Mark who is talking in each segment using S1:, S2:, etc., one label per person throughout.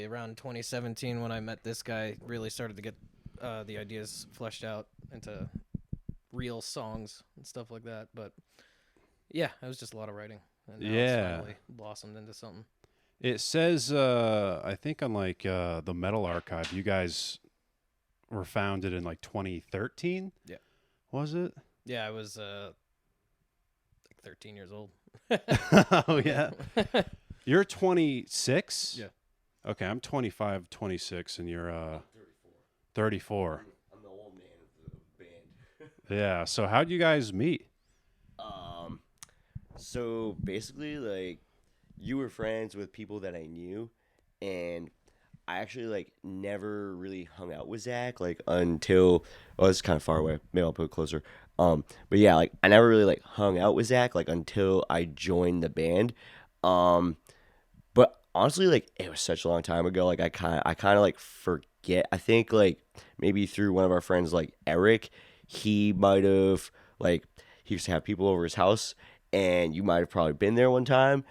S1: around 2017 when I met this guy, really started to get the ideas fleshed out into real songs and stuff like that. But yeah, it was just a lot of writing, and now it's finally blossomed into something.
S2: It says, I think on like the Metal Archive, you guys were founded in like 2013.
S1: Yeah.
S2: Was it?
S1: Yeah, I was like 13 years old.
S2: Oh yeah. You're 26?
S1: Yeah.
S2: Okay, I'm 25, 26, and you're 34.
S3: I'm the old man of the band.
S2: Yeah. So how'd you guys meet?
S3: So basically, like, you were friends with people that I knew, and I actually like never really hung out with Zack like until it's kind of far away. Maybe I'll put it closer. But yeah, like I never really like hung out with Zack like until I joined the band. But honestly, like it was such a long time ago. Like I kind of like forget. I think like maybe through one of our friends like Eric, he might have like he used to have people over his house, and you might have probably been there one time.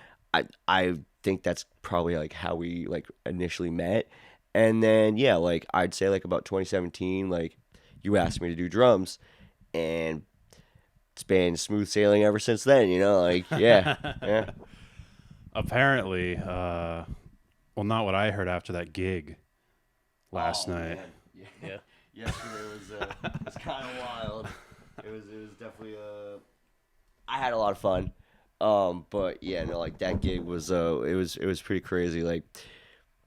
S3: I think that's probably like how we like initially met. And then yeah, like I'd say like about 2017, like you asked me to do drums, and it's been smooth sailing ever since then, you know, like yeah.
S2: Apparently, well, not what I heard after that gig last night.
S3: Man.
S1: Yeah.
S3: Yesterday was kind of wild. It was definitely I had a lot of fun. But yeah, no, like that gig was it was pretty crazy. Like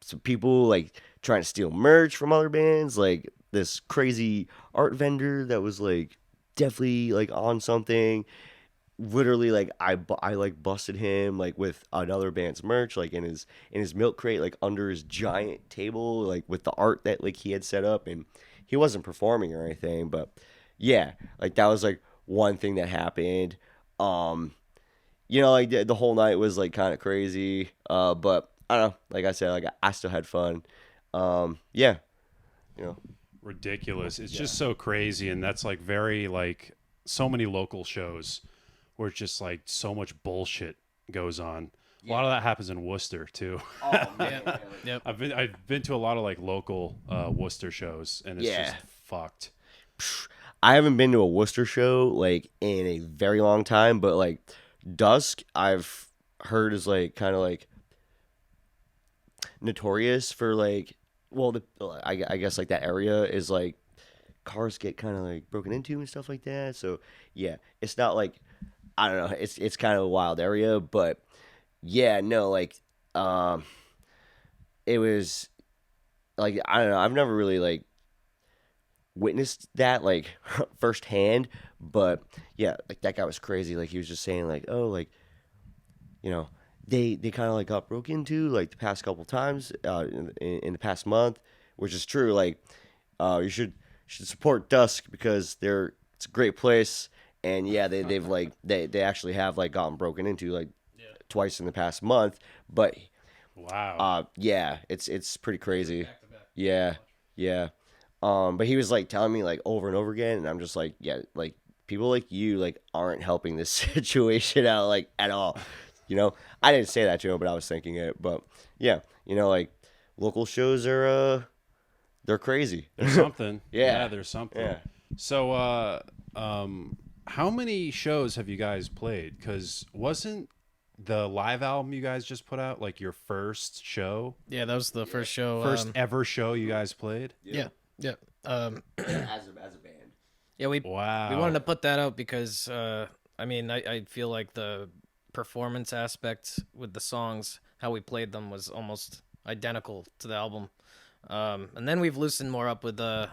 S3: some people like trying to steal merch from other bands, like this crazy art vendor that was like definitely like on something. Literally, like I like busted him like with another band's merch, like in his milk crate, like under his giant table, like with the art that like he had set up, and he wasn't performing or anything, but yeah, like that was like one thing that happened. You know, like the whole night was like kind of crazy. But I don't know. Like I said, like I still had fun. Yeah, you know,
S2: Ridiculous. It's just so crazy, and that's like very like so many local shows where it's just like so much bullshit goes on. A lot of that happens in Worcester too.
S3: Oh man,
S1: Yeah. Yep.
S2: I've been to a lot of like local Worcester shows, and it's just fucked.
S3: I haven't been to a Worcester show like in a very long time, but like Dusk, I've heard is like kind of like notorious for like, well, I guess like that area is like cars get kind of like broken into and stuff like that. So yeah, it's not like I don't know, it's kind of a wild area, but yeah, no, like it was like I don't know, I've never really like witnessed that like firsthand, but yeah, like that guy was crazy. Like he was just saying like, oh, like you know, they kind of like got broke into like the past couple times in the past month, which is true. Like you should support Dusk because it's a great place, and yeah, they've like they actually have like gotten broken into like twice in the past month, but
S2: Wow.
S3: yeah, it's pretty crazy. Yeah, yeah. But he was like telling me like over and over again, and I'm just like, yeah, like people like you like aren't helping this situation out like at all. You know, I didn't say that to him, but I was thinking it. But yeah, you know, like local shows are they're crazy.
S2: There's something.
S3: Yeah.
S2: There's something.
S3: Yeah.
S2: So, how many shows have you guys played? Because wasn't the live album you guys just put out like your first show?
S1: Yeah, that was the first show.
S2: First ever show you guys played?
S1: Yeah. Yeah.
S3: As a band.
S1: Yeah, we
S2: Wow.
S1: wanted to put that out because I mean I feel like the performance aspect with the songs, how we played them was almost identical to the album. And then we've loosened more up with the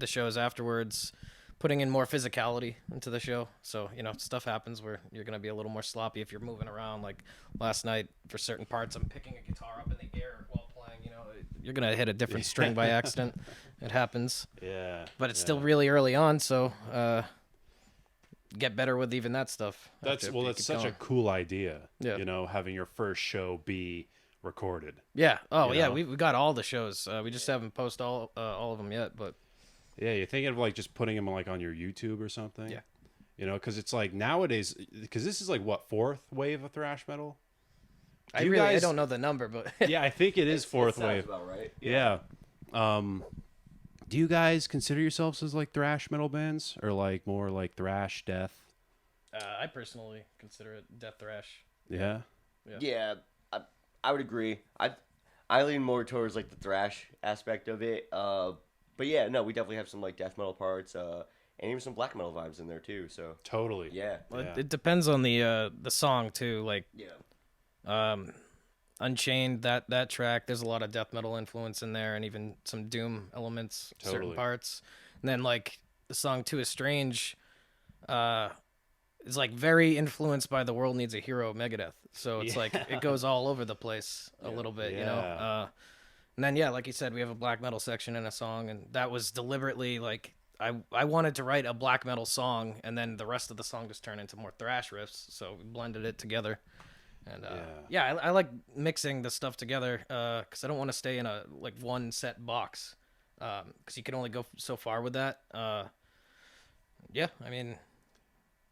S1: shows afterwards, putting in more physicality into the show. So, you know, stuff happens where you're going to be a little more sloppy if you're moving around. Like last night, for certain parts, I'm picking a guitar up in the air while playing. You know, you're going to hit a different string by accident. It happens.
S2: Yeah.
S1: But it's still really early on, so get better with even that stuff.
S2: That's such a cool idea.
S1: Yeah.
S2: You know, having your first show be recorded.
S1: Yeah. Oh,
S2: You
S1: yeah.
S2: know?
S1: We got all the shows. We just haven't posted all of them yet, but
S2: Yeah, you're thinking of like just putting them like on your YouTube or something.
S1: Yeah.
S2: You know, because it's like nowadays, because this is like what, fourth wave of thrash metal?
S1: I don't know the number, but
S2: Yeah, I think it is fourth
S3: sounds
S2: wave.
S3: about right.
S2: Yeah. Do you guys consider yourselves as like thrash metal bands or like more like thrash death?
S1: I personally consider it death thrash.
S2: Yeah.
S3: Yeah, I would agree. I lean more towards like the thrash aspect of it. But yeah, no, we definitely have some like death metal parts, and even some black metal vibes in there too. So
S2: Totally.
S3: yeah,
S1: Well, it depends on the song too. Like
S3: yeah,
S1: Unchained, that track, there's a lot of death metal influence in there, and even some doom elements, certain
S2: Totally.
S1: parts. And then like the song "Too Strange," is like very influenced by "The World Needs a Hero" Megadeth. So it's like it goes all over the place a little bit, you know.
S2: Yeah.
S1: And then yeah, like you said, we have a black metal section in a song, and that was deliberately like I wanted to write a black metal song, and then the rest of the song just turned into more thrash riffs. So we blended it together. And I like mixing the stuff together because I don't want to stay in a like one set box because you can only go so far with that. Yeah, I mean,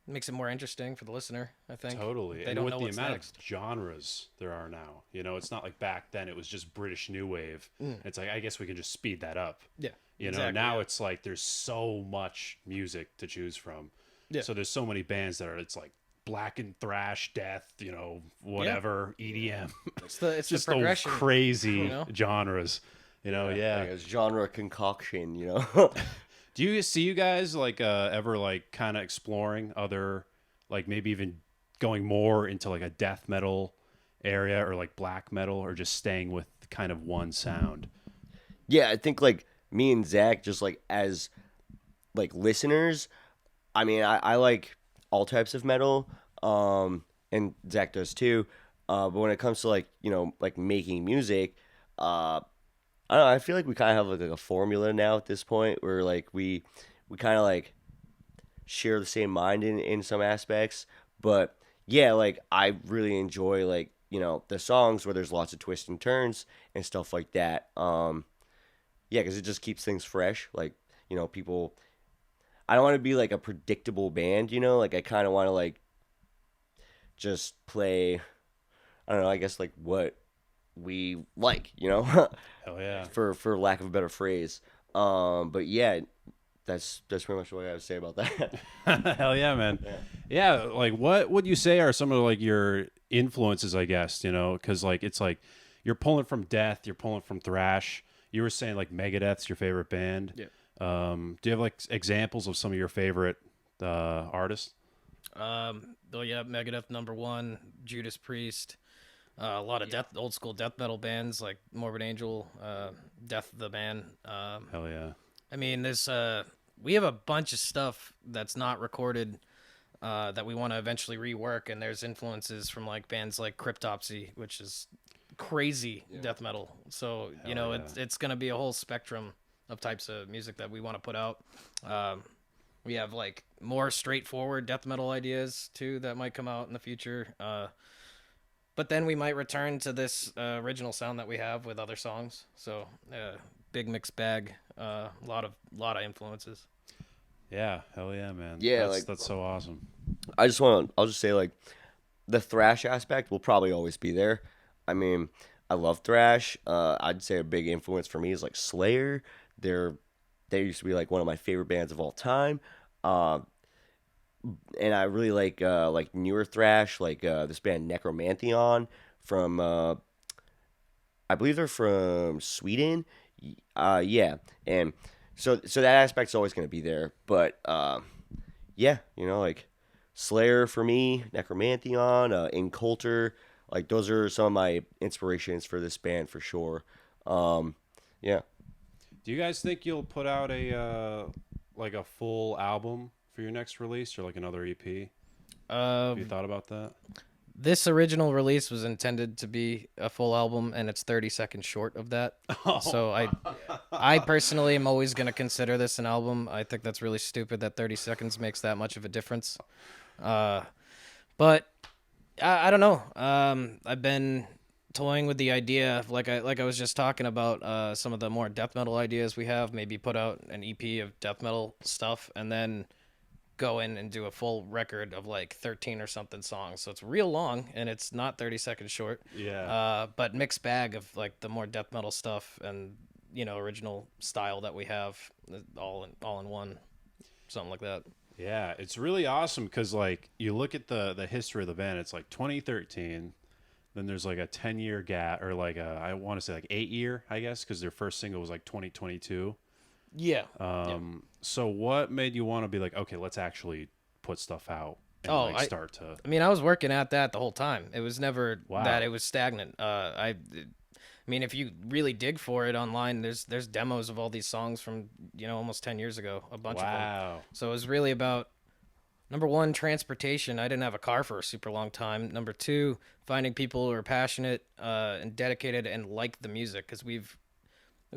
S1: it makes it more interesting for the listener, I think.
S2: Totally.
S1: They
S2: and
S1: don't
S2: with
S1: know
S2: the
S1: what's
S2: amount
S1: next.
S2: of genres there are now, you know, it's not like back then it was just British new wave. It's like I guess we can just speed that up.
S1: Yeah,
S2: You know,
S1: exactly,
S2: now
S1: yeah.
S2: it's like there's so much music to choose from.
S1: Yeah.
S2: So there's so many bands that are it's like black and thrash, death, you know, whatever, EDM.
S1: It's the
S2: Just the
S1: progression.
S2: crazy
S1: you know?
S2: genres. You know, yeah.
S3: like a genre concoction, you know.
S2: Do you see you guys like ever like kind of exploring other like maybe even going more into like a death metal area or like black metal or just staying with kind of one sound?
S3: Yeah, I think like me and Zach, just like as like listeners, I mean, I like all types of metal, and Zach does too. But when it comes to like like making music, I don't know. I feel like we kind of have like a formula now at this point where like we kind of like share the same mind in some aspects. But yeah, like I really enjoy like the songs where there's lots of twists and turns and stuff like that. Yeah, because it just keeps things fresh. Like people. I don't want to be like a predictable band. Like I kind of want to like just play. I don't know. I guess like what we like.
S2: Hell yeah.
S3: for lack of a better phrase. But yeah, that's pretty much what I have to say about that.
S2: Hell yeah, man. Yeah, like what would you say are some of like your influences, I guess, because like it's like you're pulling from death, you're pulling from thrash. You were saying like Megadeth's your favorite band.
S1: Yeah.
S2: Do you have like examples of some of your favorite artists?
S1: Though yeah, Megadeth #1, Judas Priest, a lot of old school death metal bands like Morbid Angel, Death the Band.
S2: Hell yeah.
S1: I mean, there's we have a bunch of stuff that's not recorded that we want to eventually rework, and there's influences from like bands like Cryptopsy, which is crazy death metal. So it's gonna be a whole spectrum of types of music that we want to put out. We have like more straightforward death metal ideas too that might come out in the future. But then we might return to this original sound that we have with other songs. So big mixed bag, lot of influences.
S2: Yeah, hell yeah, man.
S3: Yeah,
S2: that's so awesome.
S3: I'll just say like the thrash aspect will probably always be there. I mean, I love thrash. I'd say a big influence for me is like Slayer. They used to be like one of my favorite bands of all time. And I really like newer thrash, like this band Necromantheon from I believe they're from Sweden. Yeah, and so that aspect's always going to be there. But yeah, like Slayer for me, Necromantheon, Inculter, like those are some of my inspirations for this band for sure. Yeah.
S2: Do you guys think you'll put out a like a full album for your next release or like another EP? Have you thought about that?
S1: This original release was intended to be a full album, and it's 30 seconds short of that. So I personally am always going to consider this an album. I think that's really stupid that 30 seconds makes that much of a difference. But I don't know. I've been toying with the idea of like I was just talking about some of the more death metal ideas we have. Maybe put out an EP of death metal stuff, and then go in and do a full record of like 13 or something songs. So it's real long and it's not 30 seconds short.
S2: Yeah.
S1: But mixed bag of like the more death metal stuff and original style that we have all in one, something like that.
S2: Yeah, it's really awesome because like you look at the history of the band, it's like 2013, then there's like a 10-year gap, or like I want to say like 8-year, I guess, because their first single was like 2022.
S1: Yeah.
S2: So what made you want to be like, okay, let's actually put stuff out and start to?
S1: I mean, I was working at that the whole time. It was never
S2: Wow.
S1: that it was stagnant. I mean, if you really dig for it online, there's demos of all these songs from almost 10 years ago, a bunch of them.
S2: Wow.
S1: So it was really about, number one, transportation. I didn't have a car for a super long time. Number two, finding people who are passionate and dedicated and like the music, because we've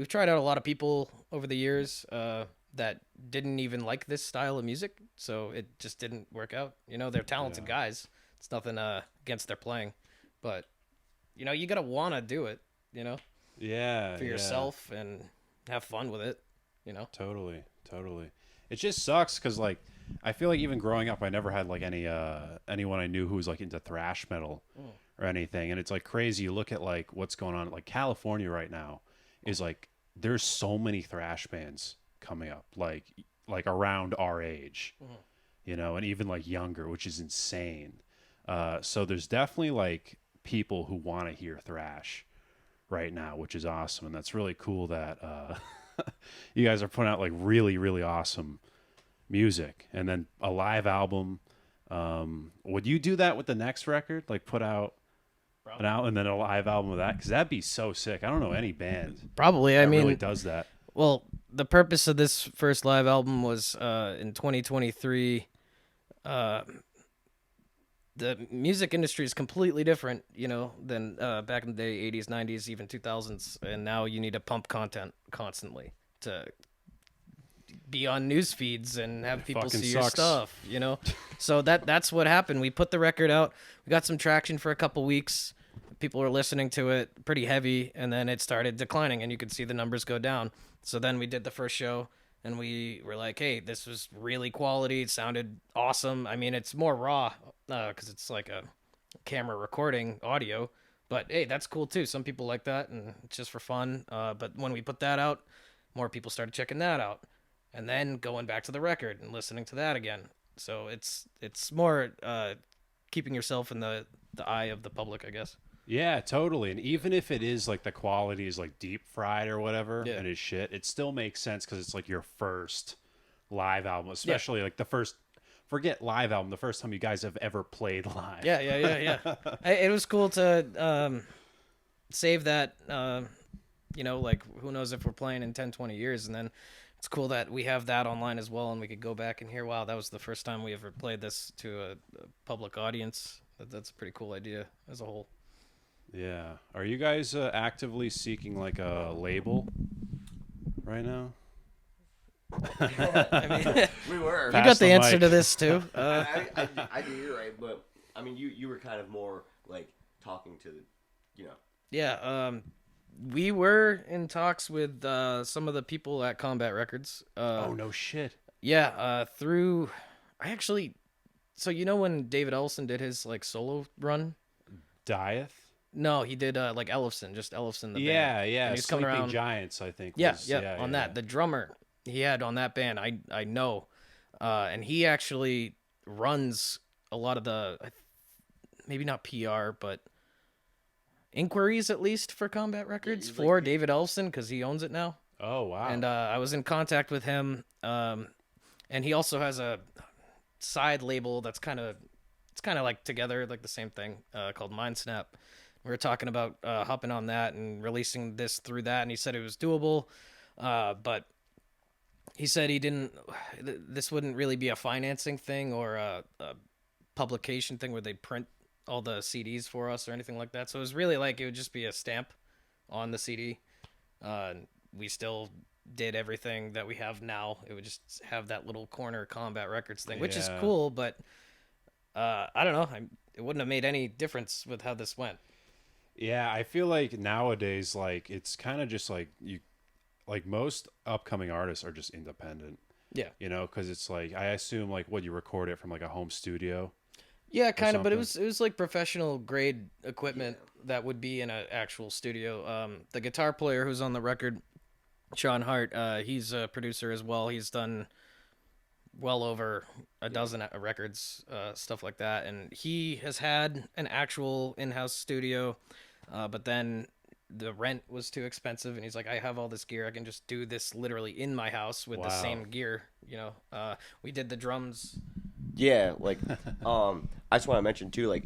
S1: tried out a lot of people over the years that didn't even like this style of music, so it just didn't work out. They're talented guys. It's nothing against their playing, but you gotta wanna do it.
S2: Yeah.
S1: For yourself and have fun with it.
S2: Totally. It just sucks because like I feel like even growing up, I never had like anyone I knew who was like into thrash metal or anything, and it's like crazy. You look at like what's going on, like California right now is like there's so many thrash bands coming up, like around our age, and even like younger, which is insane. So there's definitely like people who want to hear thrash right now, which is awesome, and that's really cool that you guys are putting out like really, really awesome music, and then a live album. Would you do that with the next record? Like put out an album and then a live album of that? Because that'd be so sick. I don't know any band
S1: probably.
S2: that
S1: I mean,
S2: really does that.
S1: Well, the purpose of this first live album was in 2023. The music industry is completely different, than back in the day, 80s, 90s, even 2000s. And now you need to pump content constantly to be on news feeds and have people see your stuff, So that's what happened. We put the record out. We got some traction for a couple weeks. People were listening to it pretty heavy, and then it started declining, and you could see the numbers go down. So then we did the first show, and we were like, hey, this was really quality. It sounded awesome. I mean, it's more raw because it's like a camera recording audio. But, hey, that's cool, too. Some people like that, and it's just for fun. But when we put that out, more people started checking that out. And then going back to the record and listening to that again. So it's more keeping yourself in the eye of the public, I guess.
S2: Yeah, totally. And even if it is like the quality is like deep fried or whatever and it's shit, it still makes sense because it's like your first live album, especially like the first, forget live album, the first time you guys have ever played live.
S1: Yeah. It was cool to save that, like who knows if we're playing in 10, 20 years. And then it's cool that we have that online as well, and we could go back and hear, wow, that was the first time we ever played this to a public audience. That's a pretty cool idea as a whole.
S2: Yeah. Are you guys actively seeking like a label right now?
S1: I mean,
S3: We were.
S1: you got the answer to this too.
S3: I do, you're right, but I mean, you were kind of more like talking to the,
S1: Yeah, we were in talks with some of the people at Combat Records.
S2: Oh, no shit.
S1: Yeah, through... So when David Ellison did his like solo run?
S2: Dieth?
S1: No, he did like Ellefson, just Ellefson the band.
S2: Yeah.
S1: And he's coming
S2: Sleeping
S1: around...
S2: Giants, I think.
S1: Yeah, on that. The drummer he had on that band, I know. And he actually runs a lot of the... maybe not PR, but... inquiries at least for Combat Records for David Ellison because he owns it now.
S2: Oh wow!
S1: And I was in contact with him, and he also has a side label that's kind of like together, like the same thing, called Mindsnap. We were talking about hopping on that and releasing this through that, and he said it was doable, but he said he didn't. This wouldn't really be a financing thing or a publication thing where they print all the CDs for us or anything like that. So it was really like it would just be a stamp on the CD. We still did everything that we have now. It would just have that little corner Combat Records thing, which is cool, but I don't know. It wouldn't have made any difference with how this went.
S2: Yeah, I feel like nowadays, like it's kind of just like you, like most upcoming artists are just independent.
S1: Yeah.
S2: You know, because it's like I assume like what you record it from like a home studio.
S1: Yeah, kind of, but it
S2: something?
S1: was like professional grade equipment that would be in an actual studio. The guitar player who's on the record, Sean Hart, he's a producer as well. He's done well over a dozen records, stuff like that, and he has had an actual in-house studio, but then the rent was too expensive, and he's like, I have all this gear, I can just do this literally in my house with the
S2: Wow.
S1: same gear. We did the drums.
S3: Yeah, like I just want to mention too, like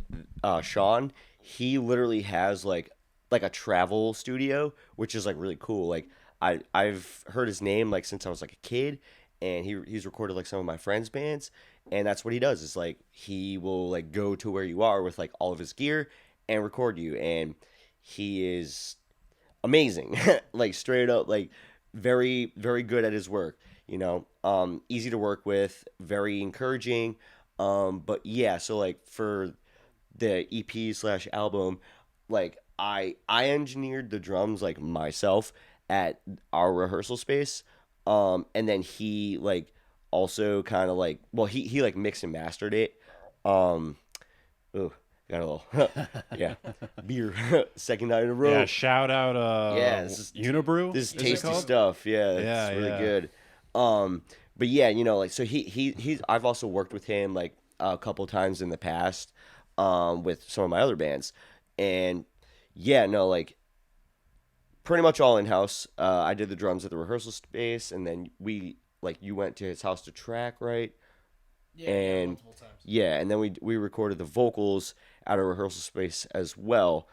S3: Sean, he literally has like a travel studio, which is like really cool. Like I've heard his name like since I was like a kid, and he's recorded like some of my friends' bands, and that's what he does. Is like he will like go to where you are with like all of his gear and record you, and he is amazing. Like straight up, like very good at his work. Easy to work with, very encouraging. But yeah, so like for the EP/album, like I engineered the drums like myself at our rehearsal space. And then he like also kind of like, well, he like mixed and mastered it. Um, oh, got a little yeah, beer second night in a
S2: Yeah,
S3: row.
S2: shout out
S3: Yeah, this is
S2: Unibrew,
S3: this is
S2: is it
S3: tasty
S2: called?
S3: stuff. Yeah, it's
S2: Yeah,
S3: really
S2: yeah.
S3: good. Um, but yeah, like so he's I've also worked with him like a couple times in the past, with some of my other bands, and yeah, no, like pretty much all in house. I did the drums at the rehearsal space, and then we like you went to his house to track, right?
S1: Yeah,
S3: And
S1: multiple times.
S3: yeah, and then we recorded the vocals at a rehearsal space as well.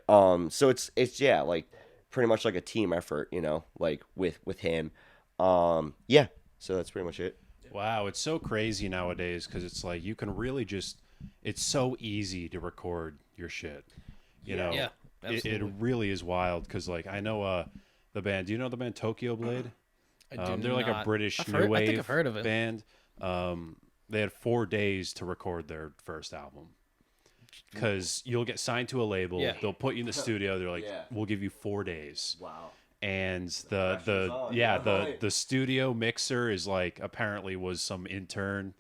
S3: So it's yeah, like pretty much like a team effort, like with him. Yeah, so that's pretty much it.
S2: Wow, it's so crazy nowadays because it's like you can really just, it's so easy to record your shit. You know,
S1: Yeah,
S2: it
S1: absolutely.
S2: really is wild because like I know the band. Do you know the band Tokyo Blade?
S1: I do
S2: They're like a
S1: not.
S2: British new
S1: I think I've
S2: wave
S1: heard of it.
S2: band. They had 4 days to record their first album because you'll get signed to a label.
S1: Yeah.
S2: They'll put you in the studio. They're like,
S3: Yeah.
S2: we'll give you 4 days.
S3: Wow.
S2: And
S3: pressure's on,
S2: yeah,
S3: yeah.
S2: the studio mixer is like apparently was some intern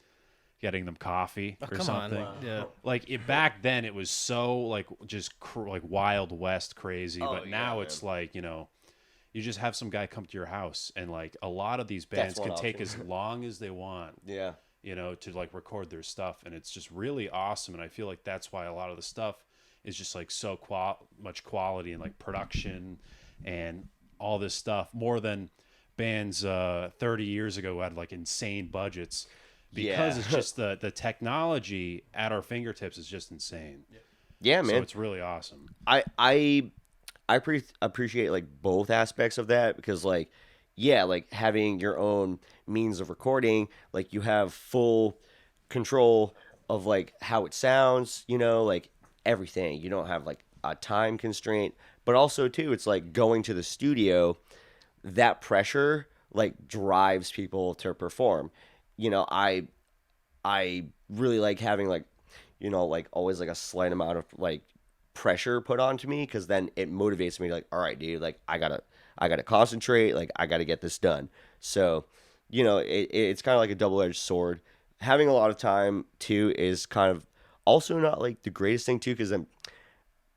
S2: getting them coffee
S1: Oh,
S2: or
S1: come on.
S2: something.
S1: Yeah.
S2: Like back then it was so like just like Wild West crazy,
S3: Oh,
S2: but
S3: yeah,
S2: now
S3: man.
S2: it's like, you just have some guy come to your house and like a lot of these bands
S3: That's one
S2: can take as
S3: option.
S2: long as they want,
S3: Yeah.
S2: to like record their stuff, and it's just really awesome. And I feel like that's why a lot of the stuff is just like so much quality and like production and all this stuff more than bands 30 years ago who had like insane budgets because
S3: Yeah.
S2: it's just the technology at our fingertips is just insane.
S3: Yeah,
S2: So
S3: man.
S2: it's really awesome.
S3: I appreciate like both aspects of that because like yeah, like having your own means of recording, like you have full control of like how it sounds, like everything. You don't have like a time constraint, but also too it's like going to the studio, that pressure like drives people to perform. I really like having like like always like a slight amount of like pressure put onto me because then it motivates me like all right dude, like I gotta concentrate, like I gotta get this done. So it's kind of like a double-edged sword. Having a lot of time too is kind of also not like the greatest thing too because then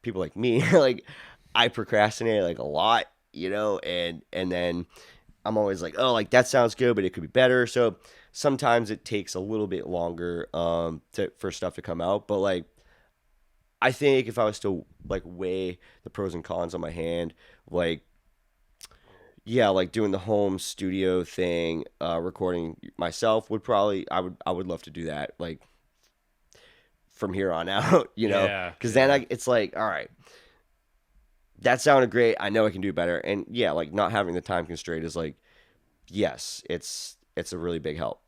S3: people like me like I procrastinate like a lot, and then I'm always like, oh, like that sounds good, but it could be better. So sometimes it takes a little bit longer for stuff to come out. But like I think if I was to like weigh the pros and cons on my hand, like yeah, like doing the home studio thing, recording myself would probably I would love to do that like from here on out,
S2: Yeah,
S3: because then
S2: yeah.
S3: it's like all right, that sounded great. I know I can do better, and yeah, like not having the time constraint is like yes, it's a really big help.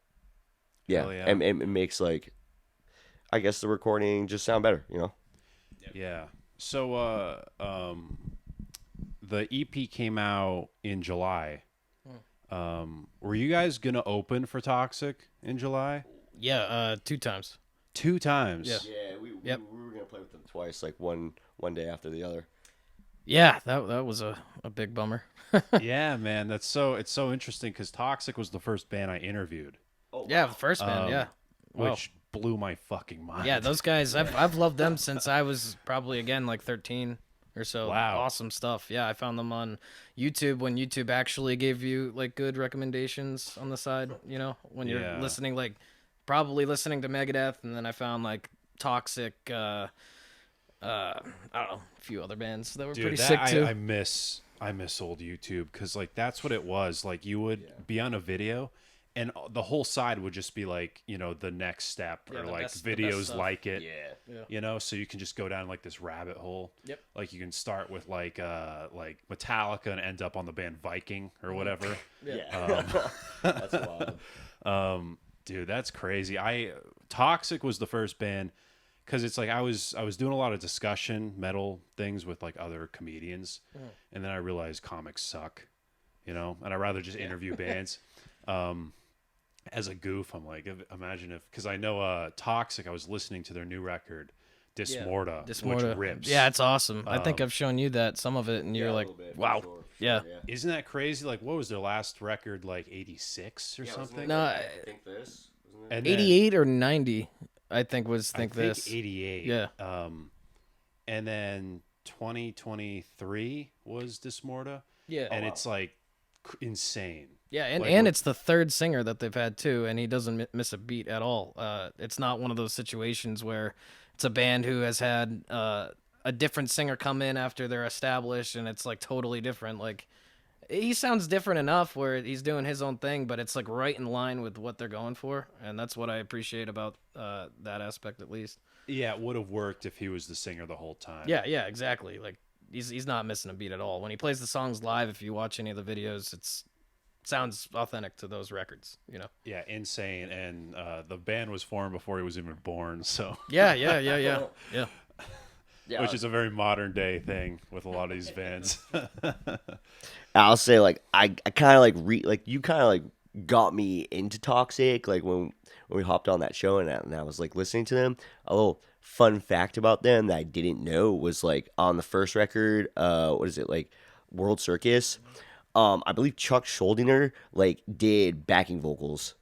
S3: Yeah,
S2: Hell yeah.
S3: and it makes like I guess the recording just sound better.
S2: Yeah. So the EP came out in July. Were you guys gonna open for Toxic in July?
S1: Yeah, 2 times.
S2: 2 times.
S1: Yeah.
S3: Yeah, we
S1: Yep.
S3: we were gonna play with them twice, like one day after the other.
S1: Yeah, that was a big bummer.
S2: Yeah, man, it's so interesting because Toxic was the first band I interviewed,
S3: Oh
S1: Yeah,
S3: wow.
S1: the first band. Yeah. Wow.
S2: which blew my fucking
S1: Yeah,
S2: mind.
S1: those guys. I've loved them since I was probably again like 13 or so.
S2: Wow.
S1: Awesome stuff. Yeah, I found them on YouTube when YouTube actually gave you like good recommendations on the side. You know, when you're
S2: Yeah.
S1: listening, like probably listening to Megadeth, and then I found like Toxic. I don't know, a few other bands that were
S2: Dude,
S1: pretty
S2: that
S1: sick too.
S2: I miss old YouTube because like that's what it was. Like you would be on a video, and the whole side would just be like the next step
S1: Yeah,
S2: or
S1: the
S2: like
S1: best- the best
S2: videos
S1: stuff.
S2: like it.
S3: Yeah.
S2: So you can just go down like this rabbit hole.
S1: Yep.
S2: Like you can start with like Metallica and end up on the band Viking or whatever.
S3: Yeah. That's wild.
S2: Dude, that's crazy. Toxic was the first band because it's like I was doing a lot of discussion metal things with like other comedians, and then I realized comics suck, and I'd rather just interview bands. As a goof, I'm like, imagine if because I know Toxic. I was listening to their new record, Dismorta,
S1: Dismorta.
S2: which rips.
S1: Yeah, it's awesome. I think I've shown you that some of it, and you're
S3: Yeah, a
S1: like,
S3: little bit, for
S1: wow.
S3: sure, for
S1: Yeah.
S3: sure,
S2: Isn't that crazy? Like, what was their last record? Like '86 or something?
S1: No,
S3: I think this. Wasn't it?
S2: And then-
S1: 88 or 90, I think was
S2: I
S1: think this.
S2: 88.
S1: Yeah.
S2: And then 2023 was Dismorta.
S1: Yeah.
S2: And it's like insane.
S1: Yeah, and,
S2: Like,
S1: and
S2: what-
S1: it's the third singer that they've had too, and he doesn't miss a beat at all. It's not one of those situations where it's a band who has had a different singer come in after they're established, and it's like totally different. Like he sounds different enough where he's doing his own thing, but it's like right in line with what they're going for, and that's what I appreciate about that aspect at least.
S2: Yeah, it would have worked if he was the singer the whole time.
S1: Yeah, exactly. Like he's not missing a beat at all. When he plays the songs live, if you watch any of the videos, it sounds authentic to those records,
S2: Yeah, insane. And the band was formed before he was even born, so
S1: Yeah.
S3: Yeah.
S2: which is a very modern day thing with a lot of these bands.
S3: I'll say like I kind of like you kind of like got me into Toxic like when we hopped on that show and I was like listening to them. A little fun fact about them that I didn't know was like on the first record, what is it like World Circus? I believe Chuck Schuldiner like did backing vocals.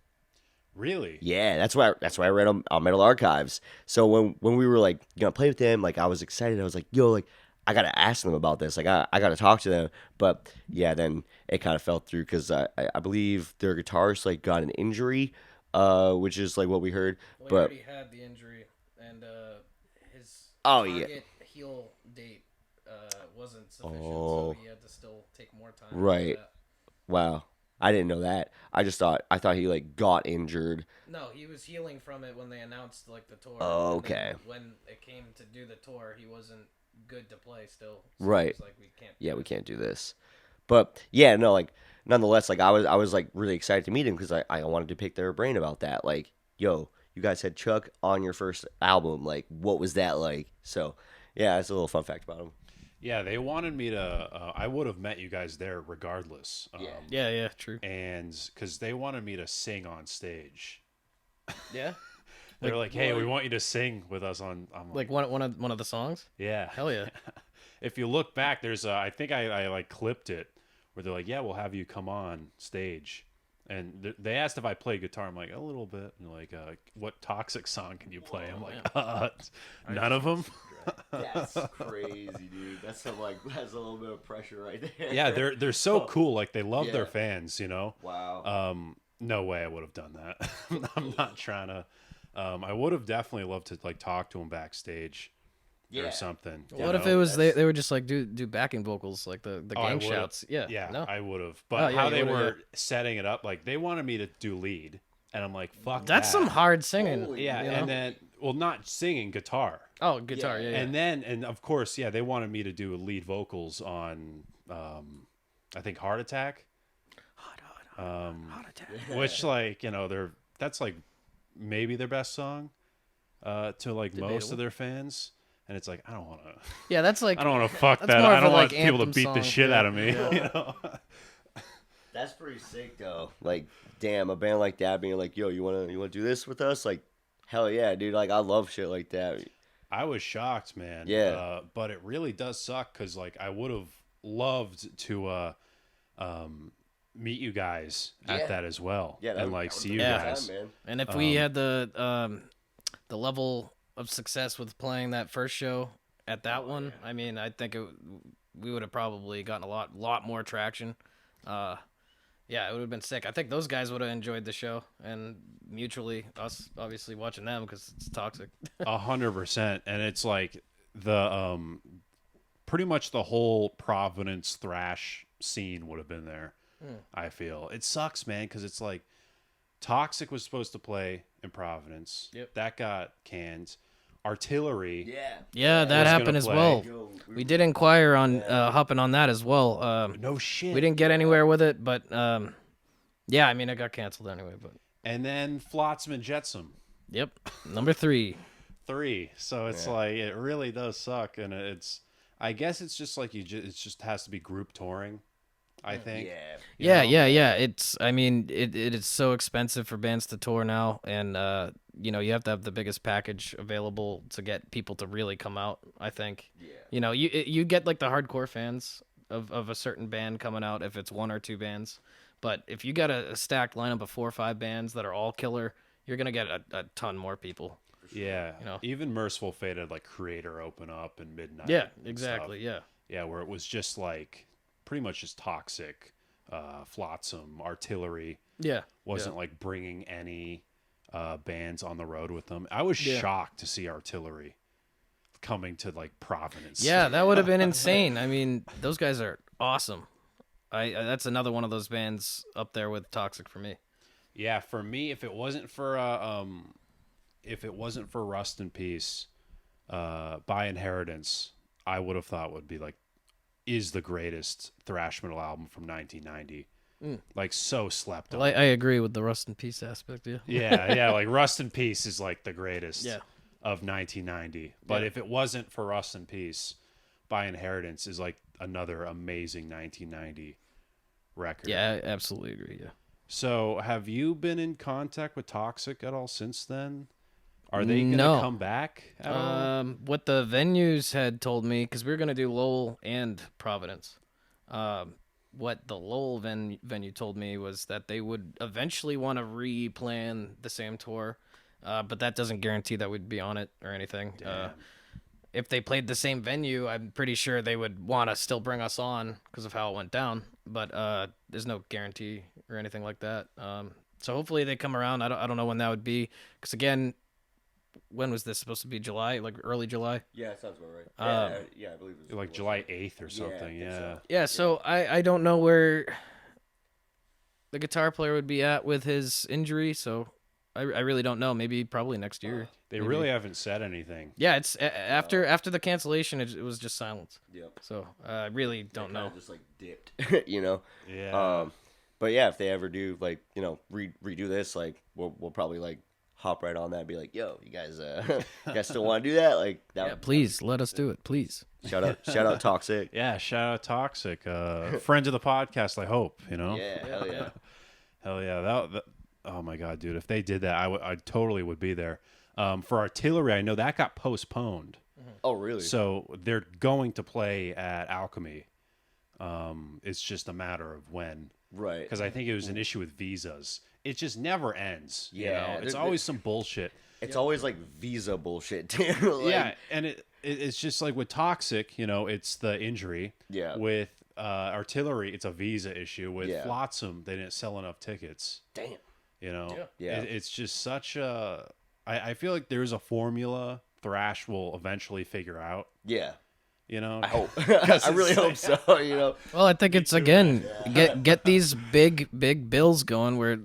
S2: Really?
S3: Yeah, that's why I read on Metal Archives. So when we were like gonna play with them, like I was excited. I was like, yo, like I gotta ask them about this. Like I gotta talk to them. But yeah, then it kind of fell through because I believe their guitarist like got an injury, which is like what we heard.
S1: Well,
S3: But
S1: he already had the injury, and his
S3: Oh, yeah.
S1: target heel date wasn't sufficient,
S3: Oh.
S1: so he had to still take more time.
S3: Right. Wow, I didn't know that. I thought he like got injured.
S1: No, he was healing from it when they announced like the tour.
S3: Oh,
S1: and then
S3: okay.
S1: When it came to do the tour, he wasn't good to play still. So
S3: Right.
S1: It was like we can't.
S3: Yeah, we can't do this. But yeah, no, like nonetheless, like I was like really excited to meet him because I wanted to pick their brain about that. Like, yo, you guys had Chuck on your first album. Like, what was that like? So yeah, that's a little fun fact about him.
S2: Yeah, they wanted me to. I would have met you guys there regardless.
S1: Yeah, true.
S2: And because they wanted me to sing on stage.
S1: Yeah,
S2: They're like, "Hey, we want you to sing with us on." I'm
S1: like one of the songs.
S2: yeah.
S1: Hell yeah.
S2: If you look back, there's I think I like clipped it where they're like, "Yeah, we'll have you come on stage." And they asked if I play guitar. I'm like, a little bit. And like, what Toxic song can you play? I'm like, none of them.
S3: That's crazy, dude. That's a little bit of pressure right there.
S2: Yeah, they're so cool. Like they love their
S3: Yeah.
S2: fans,
S3: Wow.
S2: No way I would have done that. I'm not trying to. I would have definitely loved to like talk to them backstage or something.
S1: What if it was they were just like do backing vocals like the
S2: I
S1: gang
S2: would've.
S1: shouts? Yeah.
S2: Yeah,
S1: No.
S2: I would have. But
S1: yeah,
S2: how
S1: you
S2: they
S1: would've,
S2: were setting it up, like they wanted me to do lead, and I'm like, fuck.
S1: That's
S2: that.
S1: some hard singing.
S3: Holy
S2: Yeah,
S1: you know?
S2: and then not singing, guitar.
S1: Oh, guitar. Yeah.
S2: And of course, yeah, they wanted me to do lead vocals on, I think Heart Attack.
S1: Heart attack.
S2: Which that's like maybe their best song, to like most
S1: Debatable.
S2: of their fans. And it's like I don't want to.
S1: Yeah, that's like
S2: I don't want to fuck
S1: that's
S2: that.
S1: more
S2: I
S1: of
S2: don't
S1: a,
S2: want
S1: like,
S2: people to
S1: anthem
S2: beat the
S1: song,
S2: shit
S1: yeah.
S2: out of me.
S1: Yeah.
S3: That's pretty sick though. Like, damn, a band like that being like, yo, you wanna do this with us? Like, hell yeah, dude. Like, I love shit like that.
S2: I was shocked, man.
S3: Yeah.
S2: But it really does suck because like I would have loved to meet you guys at
S3: Yeah.
S2: that as well.
S3: Yeah,
S2: and like see you
S1: Yeah.
S2: guys.
S3: man.
S1: And if we had the level of success with playing that first show at that one, I mean, I think we would have probably gotten a lot more traction. Yeah, it would have been sick. I think those guys would have enjoyed the show, and mutually us obviously watching them because it's toxic.
S2: 100%. And it's like the pretty much the whole Providence thrash scene would have been there. I feel it sucks, man, because it's like Toxic was supposed to play in Providence.
S1: Yep.
S2: That got canned. Artillery.
S3: Yeah.
S1: Yeah, that
S2: was
S1: happened
S2: gonna
S1: as
S2: play.
S1: well.
S3: Yo,
S1: We did inquire on hopping on that as well.
S2: No shit.
S1: We didn't get anywhere with it, but yeah, I mean, it got canceled anyway. But
S2: And then Flotsam and Jetsam.
S1: yep, number 3.
S2: 3. So it's like it really does suck, and it's. I guess it's just like it just has to be group touring. I think.
S3: Yeah.
S1: Yeah. It's, I mean, it is so expensive for bands to tour now, and you know, you have to have the biggest package available to get people to really come out. I think.
S3: Yeah.
S1: You know, you get like the hardcore fans of a certain band coming out if it's 1 or 2 bands, but if you got a stacked lineup of 4 or 5 bands that are all killer, you're gonna get a ton more people.
S2: Yeah.
S1: You know.
S2: Even Merciful Fate had like Creator open up and Midnight.
S1: Yeah,
S2: and
S1: exactly.
S2: stuff.
S1: Yeah.
S2: Yeah, where it was just like pretty much just Toxic, Flotsam, Artillery.
S1: Yeah.
S2: Wasn't like bringing any bands on the road with them. I was shocked to see Artillery coming to like Providence.
S1: Yeah, that would have been insane. I mean, those guys are awesome. I that's another one of those bands up there with Toxic for me.
S2: Yeah, for me, if it wasn't for Rust in Peace, by Inheritance, I would have thought would be like is the greatest thrash metal album from 1990. Like so slept on.
S1: Well, I agree with the Rust in Peace aspect. Yeah.
S2: Yeah, like Rust in Peace is like the greatest
S1: Yeah.
S2: of 1990. But
S1: Yeah.
S2: if it wasn't for Rust in Peace, by Inheritance is like another amazing 1990 record.
S1: Yeah, I absolutely agree. Yeah.
S2: So, have you been in contact with Toxic at all since then? Are they going to
S1: No.
S2: come back at all?
S1: What the venues had told me, because we were going to do Lowell and Providence. What the Lowell venue told me was that they would eventually want to replan the same tour, but that doesn't guarantee that we'd be on it or anything. If they played the same venue, I'm pretty sure they would want to still bring us on because of how it went down. But there's no guarantee or anything like that. So hopefully they come around. I don't know when that would be, because again, when was this supposed to be? July, like early July?
S3: Yeah, that sounds about right. Yeah, I believe it was
S2: Like July 8th or something,
S3: I think so.
S1: Yeah, so I don't know where the guitar player would be at with his injury, so I really don't know. Maybe probably next year.
S2: They
S1: maybe.
S2: really haven't said anything.
S1: Yeah, it's after the cancellation, it was just silence.
S3: Yep.
S1: So I really don't know.
S3: Just like dipped, you know.
S2: Yeah.
S3: But yeah, if they ever do like redo this, like we'll probably like hop right on that and be like, yo, you guys still want to do that? Like that.
S1: Yeah, please let us do it, please.
S3: Shout out Toxic.
S2: Yeah, shout out Toxic. Friend of the podcast, I hope,
S3: Yeah, hell yeah.
S2: Hell yeah. That, oh my God, dude. If they did that, I totally would be there. For Artillery, I know that got postponed.
S3: Oh really?
S2: So they're going to play at Alchemy. It's just a matter of when.
S3: Right.
S2: Because I think it was an issue with visas. It just never ends.
S3: Yeah,
S2: You know? It's always some bullshit.
S3: It's always like visa bullshit too. Like,
S2: Yeah, and it's just like with Toxic, it's the injury.
S3: Yeah.
S2: With Artillery, it's a visa issue. With
S3: Yeah.
S2: Flotsam, they didn't sell enough tickets.
S3: Damn. Yeah.
S2: It's just such a. I feel like there's a formula thrash will eventually figure out.
S3: Yeah.
S2: I
S3: hope. I really hope so.
S1: Well, I think it's again get these big bills going where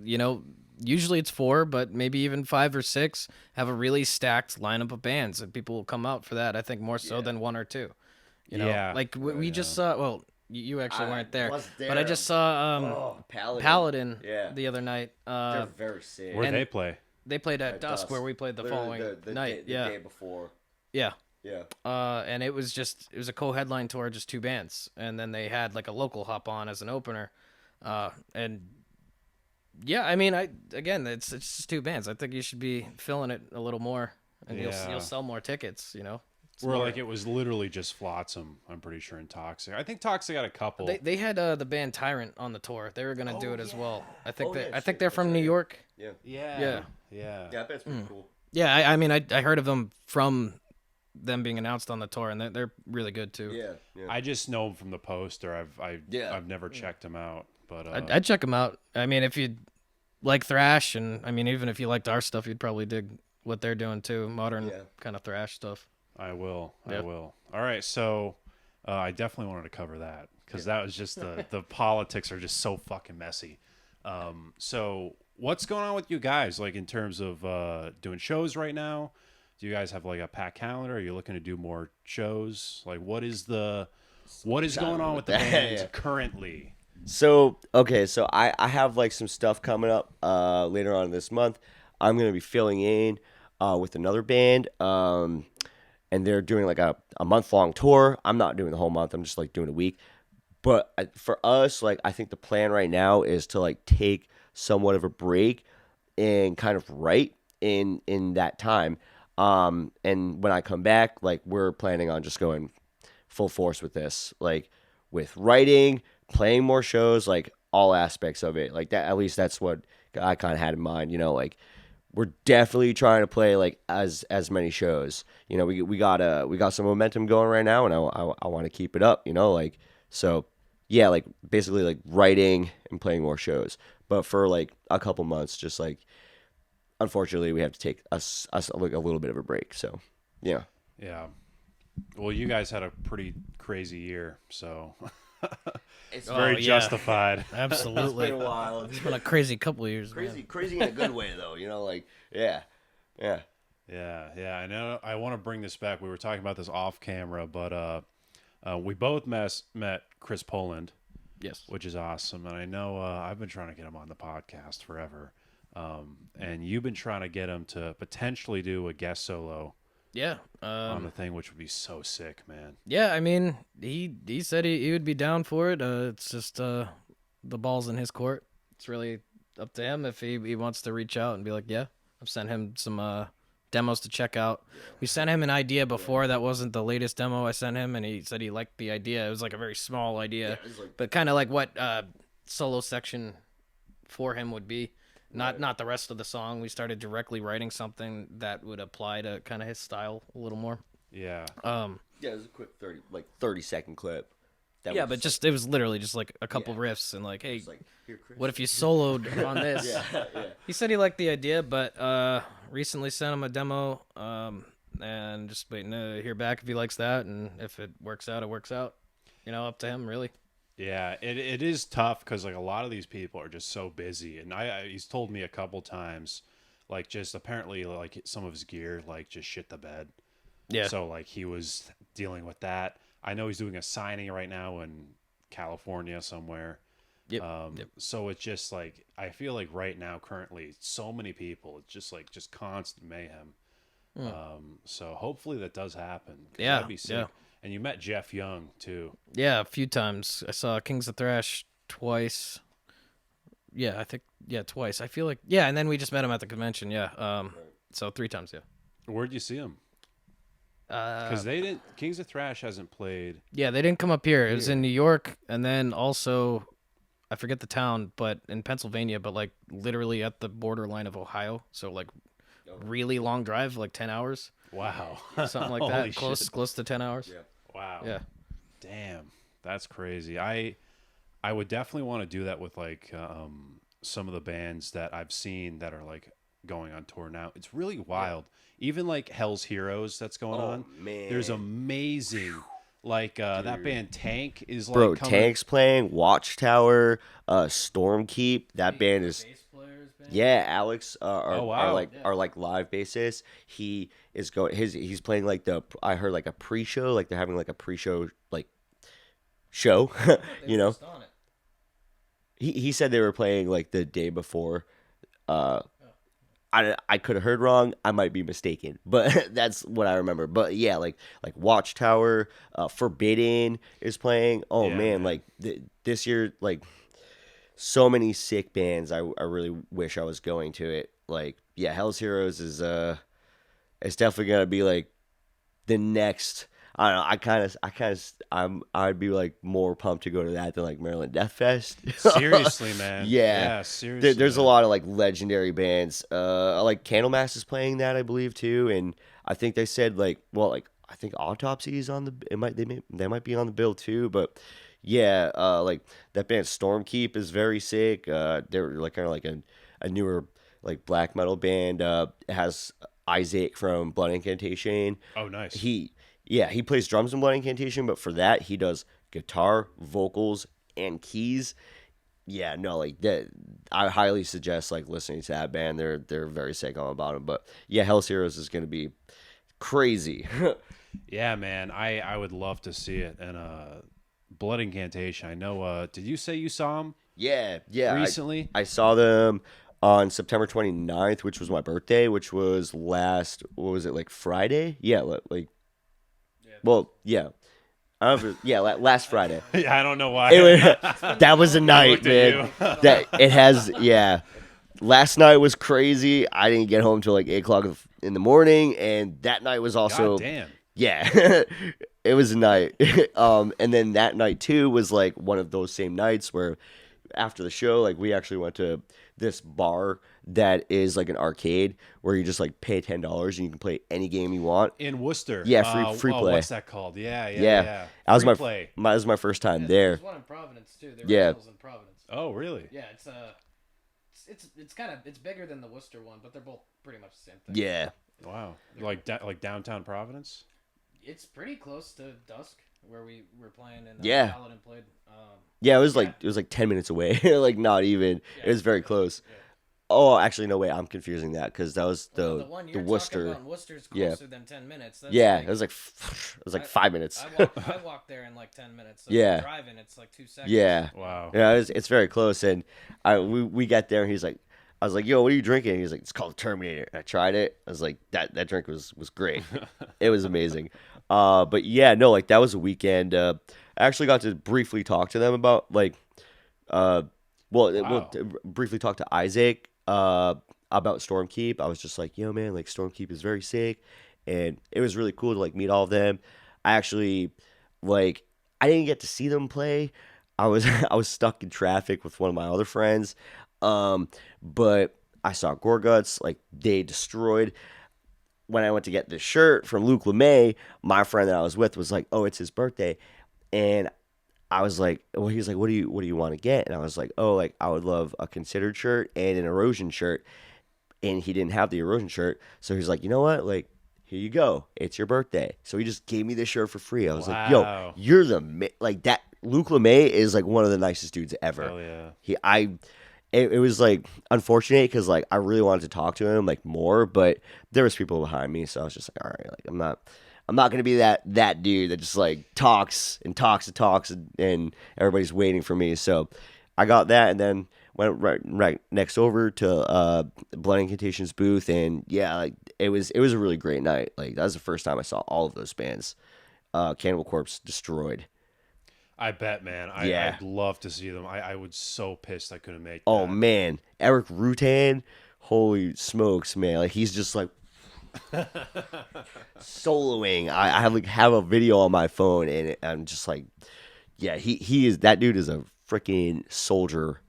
S1: usually it's 4, but maybe even 5 or 6 have a really stacked lineup of bands, and people will come out for that. I think more so than 1 or 2.
S2: Yeah.
S1: Like we just saw. Well, you actually weren't there,
S3: was
S1: but I
S3: there.
S1: just saw Paladin
S3: Yeah.
S1: the other night.
S3: They're very sick.
S2: Where
S1: And-
S2: they play.
S1: They played at
S3: At
S1: Dusk, where we played the
S3: Literally
S1: following
S3: the
S1: night.
S3: Day, the day before.
S1: Yeah.
S3: Yeah.
S1: And it was a co-headline tour, just 2 bands, and then they had like a local hop on as an opener, and yeah, I mean, it's just 2 bands. I think you should be filling it a little more. and
S2: Yeah.
S1: you'll sell more tickets. You know, it's
S2: Where
S1: more-
S2: like it was literally just Flotsam, I'm pretty sure, in Toxic. I think Toxic got a couple.
S1: they had the band Tyrant on the tour. They were gonna do it as well. I think
S3: Oh, yeah,
S1: I think
S3: shit,
S1: they're
S3: that's
S1: from
S3: right,
S1: New
S3: yeah.
S1: York.
S3: Yeah.
S2: Yeah.
S3: Yeah, I bet it's pretty cool.
S1: Yeah, I mean I heard of them from them being announced on the tour, and they're really good too.
S3: Yeah. Yeah.
S2: I just know them from the poster.
S3: Yeah.
S2: I've never checked them out, but
S1: I'd check them out. I mean, if you like thrash, and I mean, even if you liked our stuff, you'd probably dig what they're doing too, modern
S3: Yeah.
S1: kind of thrash stuff.
S2: I will. I
S1: Yep.
S2: will. All right, so I definitely wanted to cover that because that was just the politics are just so fucking messy. So what's going on with you guys, like in terms of doing shows right now? Do you guys have like a packed calendar? Are you looking to do more shows? Like, what is going on with the band
S3: Yeah.
S2: currently?
S3: So I have like some stuff coming up later on this month. I'm gonna be filling in with another band, and they're doing like a month-long tour. I'm not doing the whole month. I'm just like doing a week. But for us, like I think the plan right now is to like take somewhat of a break and kind of write in that time. And when I come back, like we're planning on just going full force with this, like with writing, playing more shows, like all aspects of it. Like that, at least that's what I kind of had in mind, you know, like we're definitely trying to play like as many shows. You know, we got some momentum going right now, and I want to keep it up, you know, like so yeah, like basically like writing and playing more shows. But for like a couple months, just like unfortunately we have to take us like a little bit of a break. So yeah.
S2: Yeah. Well, you guys had a pretty crazy year, so
S3: It's
S2: very
S1: yeah.
S2: justified.
S1: Absolutely.
S3: been a while.
S1: It's been a crazy couple of years. Man.
S3: Crazy in a good way though, you know, like yeah.
S2: Yeah. I know. I want to bring this back. We were talking about this off camera, but we both met Chris Poland,
S1: Yes.
S2: which is awesome. And I know I've been trying to get him on the podcast forever, and you've been trying to get him to potentially do a guest solo
S1: Yeah.
S2: on the thing, which would be so sick, man.
S1: Yeah. I mean, he said he would be down for it. It's just the ball's in his court. It's really up to him if he wants to reach out and be like, yeah. I've sent him some demos to check out. We sent him an idea before that wasn't the latest demo I sent him, and he said he liked the idea. It was like a very small idea, but kind of like what solo section for him would be. Not the rest of the song. We started directly writing something that would apply to kind of his style a little more.
S2: Yeah.
S3: Yeah, it was a quick 30-second clip. That
S1: Yeah,
S3: was
S1: but just it was literally just like a couple riffs and like, hey,
S3: just like, here, Chris.
S1: what if you soloed on this?
S3: Yeah.
S1: He said he liked the idea, but recently sent him a demo, and just waiting to hear back if he likes that, and if it works out, it works out. You know, up to him, really.
S2: Yeah, it is tough because like a lot of these people are just so busy, and he's told me a couple times, like just apparently like some of his gear like just shit the bed.
S1: Yeah.
S2: So like he was dealing with that. I know he's doing a signing right now in California somewhere.
S1: Yep.
S2: So it's just like I feel like right now currently so many people, it's just like just constant mayhem. So hopefully that does happen. 'Cause
S1: Yeah,
S2: that'd be sick.
S1: yeah.
S2: And you met Jeff Young too.
S1: Yeah, a few times. I saw Kings of Thrash twice. Yeah, I think twice. I feel like and then we just met him at the convention. Yeah. So 3 times. Yeah.
S2: Where'd you see him? Because they didn't. Kings of Thrash hasn't played.
S1: Yeah, they didn't come up here. It was in New York, and then also, I forget the town, but in Pennsylvania, but like literally at the borderline of Ohio. So like, really long drive, like 10 hours,
S2: Wow.
S1: something like
S2: Holy
S1: that. Close to 10 hours.
S3: Yeah.
S2: Wow.
S1: Yeah.
S2: Damn, that's crazy. I would definitely want to do that with like some of the bands that I've seen that are like going on tour now. It's really wild. Even like Hell's Heroes that's going on.
S3: Man.
S2: There's amazing like that band Tank is like
S3: Bro,
S2: coming.
S3: Tank's playing, Watchtower, Stormkeep. That band is Alex are like live bassists. He is going he's playing like I heard like a pre-show, like they're having like a pre-show like show, you know. He said they were playing like the day before. I could have heard wrong. I might be mistaken, but that's what I remember. But yeah, like Watchtower, Forbidden is playing. Oh
S2: Yeah,
S3: man, like this year, like so many sick bands. I really wish I was going to it. Like yeah, Hell's Heroes is it's definitely gonna be like the next. I don't know. I'd be like more pumped to go to that than like Maryland Death Fest.
S2: Seriously, man.
S3: Yeah.
S2: Yeah, seriously.
S3: There's a
S2: man.
S3: lot of like legendary bands. Like Candlemass is playing that, I believe, too. And I think they said like, well, like I think Autopsy is on the. They might be on the bill too. But yeah, like that band Stormkeep is very sick. They're like kind of like a newer like black metal band. It has Isaac from Blood Incantation.
S2: Oh, nice.
S3: He plays drums in Blood Incantation, but for that he does guitar, vocals, and keys. Yeah, no, like that. I highly suggest like listening to that band. They're very sick on about them. But yeah, Hell's Heroes is gonna be crazy.
S2: Yeah, man. I would love to see it. And Blood Incantation. I know. Did you say you saw him
S3: Yeah.
S2: recently?
S3: I saw them on September 29th, which was my birthday, which was what was it, like Friday? Yeah, like, well, yeah. I don't know last Friday.
S2: Yeah, I don't know why.
S3: That was a night,
S2: looked at
S3: man. That it has, yeah. Last night was crazy. I didn't get home till like 8 o'clock in the morning, and that night was also,
S2: God damn.
S3: yeah, it was a night. And then that night too was like one of those same nights where after the show, like we actually went to this bar that is like an arcade where you just like pay $10 and you can play any game you want.
S2: In Worcester.
S3: Yeah, free play.
S2: What's that called? Yeah.
S3: That was
S2: Free play.
S3: that was my first time
S1: There's
S3: there.
S1: one in Providence too. The
S3: Yeah.
S1: original's in Providence.
S2: Oh, really?
S1: Yeah, it's kind of it's bigger than the Worcester one, but they're both pretty much the same thing.
S3: Yeah.
S2: Wow. Like downtown Providence?
S1: It's pretty close to Dusk where we were playing and
S3: Yeah.
S1: Paladin played.
S3: Yeah, it was like 10 minutes away. Like not even.
S1: Yeah,
S3: It was very close.
S1: yeah.
S3: Oh, actually no way. I'm confusing that because that was
S1: The one
S3: the
S1: you're
S3: Worcester.
S1: talking about in Worcester's
S3: Yeah.
S1: closer than 10 minutes. That's
S3: Yeah,
S1: like,
S3: it was like 5 minutes.
S1: I walked there in like 10 minutes. So
S3: Yeah.
S1: driving, it's like 2 seconds.
S3: Yeah.
S2: Wow.
S3: Yeah, it's very close. And we got there and I was like, yo, what are you drinking? And he's like, it's called Terminator. And I tried it. I was like, that drink was great. It was amazing. But yeah, no, like that was a weekend. I actually got to briefly talk to them about like, briefly talk to Isaac about Stormkeep. I was just like, yo, man, like Stormkeep is very sick, and it was really cool to like meet all of them. I actually like I didn't get to see them play. I was I was stuck in traffic with one of my other friends, but I saw Gorguts. Like they destroyed. When I went to get this shirt from Luke LeMay, my friend that I was with was like, "Oh, it's his birthday," and I was like, "Well," he was like, "What do you want to get?" And I was like, "Oh, like I would love a Considered shirt and an Erosion shirt." And he didn't have the Erosion shirt, so he's like, "You know what? Like, here you go. It's your birthday." So he just gave me this shirt for free. I was like, "Yo,
S2: Wow.
S3: you're like that." Luke LeMay is like one of the nicest dudes ever.
S2: Hell yeah.
S3: It was like unfortunate because like I really wanted to talk to him like more, but there was people behind me, so I was just like, all right, like I'm not gonna be that dude that just like talks and everybody's waiting for me. So I got that and then went right next over to Blood Incantation's booth, and yeah, like it was a really great night. Like that was the first time I saw all of those bands. Cannibal Corpse destroyed.
S2: I bet, man.
S3: Yeah.
S2: I'd love to see them. I was so pissed I couldn't make
S3: Oh
S2: that.
S3: man, Eric Rutan, holy smokes, man! Like he's just like soloing. I have a video on my phone, and I'm just like, yeah, he is that dude is a freaking soldier.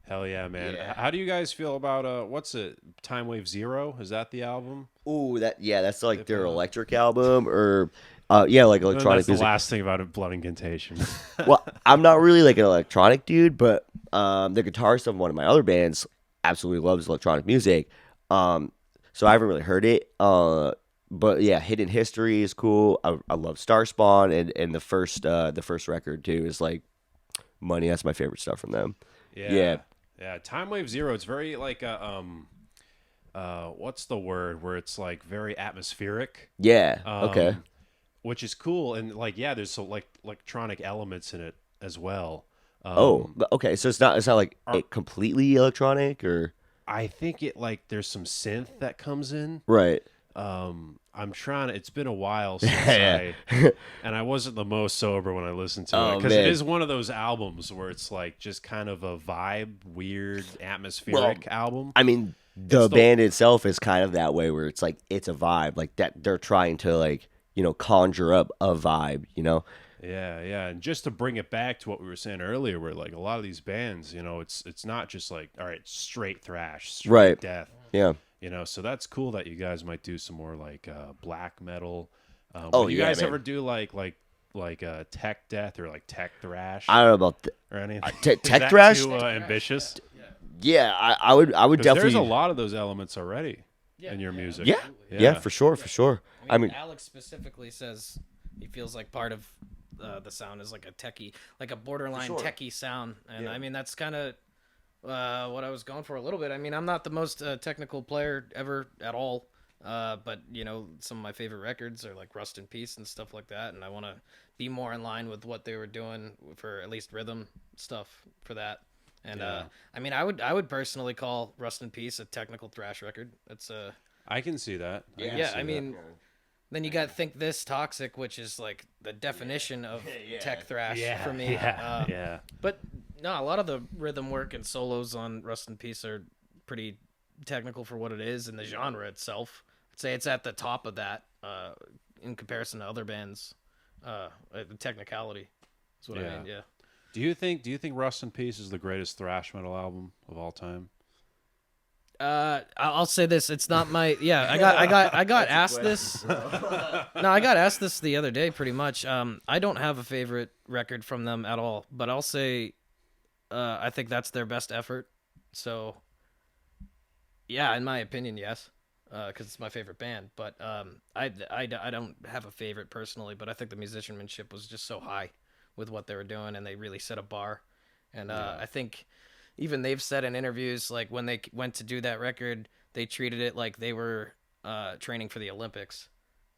S2: Hell yeah, man.
S3: Yeah.
S2: How do you guys feel about what's it? Time Wave Zero? Is that the album?
S3: Ooh, that's like their
S2: put out-
S3: electric album, or like electronic
S2: That's the
S3: music.
S2: last thing about Blood Incantation.
S3: Well, I'm not really like an electronic dude, but the guitarist of one of my other bands absolutely loves electronic music. So I haven't really heard it. But yeah, Hidden History is cool. I love Starspawn, and the first record too is like Money. That's my favorite stuff from them. Yeah.
S2: Yeah. Time Wave Zero. It's very like what's the word where it's like very atmospheric.
S3: Yeah. Okay.
S2: Which is cool, and like there's some like electronic elements in it as well.
S3: Okay. So it's not like completely electronic, or
S2: I think it like there's some synth that comes in.
S3: right.
S2: I'm trying. It's been a while since
S3: Yeah.
S2: and I wasn't the most sober when I listened to it
S3: Oh,
S2: because it
S3: man.
S2: is one of those albums where it's like just kind of a vibe, weird, atmospheric album.
S3: I mean,
S2: It's
S3: the band itself is kind of that way, where it's like it's a vibe, like that they're trying to like conjure up a vibe,
S2: Yeah, and just to bring it back to what we were saying earlier, where like a lot of these bands, it's not just like all right, straight thrash, straight
S3: Right.
S2: death.
S3: Yeah.
S2: So that's cool that you guys might do some more like black metal.
S3: Oh,
S2: Will you
S3: yeah,
S2: guys
S3: man.
S2: ever do like tech death or like tech thrash
S3: I don't know about
S2: or anything?
S3: tech
S2: Is that
S3: thrash?
S2: too ambitious?
S3: Yeah, I would
S2: 'Cause
S3: definitely.
S2: there's a lot of those elements already in your music.
S3: Yeah, for sure, for sure. I mean,
S1: Alex specifically says he feels like part of the sound is like a techie, like a borderline
S3: sure.
S1: techie sound, and
S3: Yeah.
S1: I mean that's kind of what I was going for a little bit. I mean, I'm not the most technical player ever at all, but some of my favorite records are like Rust in Peace and stuff like that, and I want to be more in line with what they were doing for at least rhythm stuff for that. And I mean, I would personally call Rust in Peace a technical thrash record. It's a
S2: I can see that. can
S1: yeah.
S2: see
S1: I
S2: that.
S1: mean, then you got Think This Toxic, which is like the definition of tech thrash for me.
S2: yeah.
S1: But no, a lot of the rhythm work and solos on Rust in Peace are pretty technical for what it is, and the genre itself. I'd say it's at the top of that in comparison to other bands. The technicality is what I mean. Yeah.
S2: Do you think Rust in Peace is the greatest thrash metal album of all time?
S1: I'll say this: it's not my. Yeah, I got asked this. No, I got asked this the other day. Pretty much. I don't have a favorite record from them at all, but I'll say, I think that's their best effort. So, yeah, in my opinion, yes, because it's my favorite band. But I don't have a favorite personally, but I think the musicianship was just so high with what they were doing, and they really set a bar. And I think even they've said in interviews, like when they went to do that record, they treated it like they were training for the Olympics.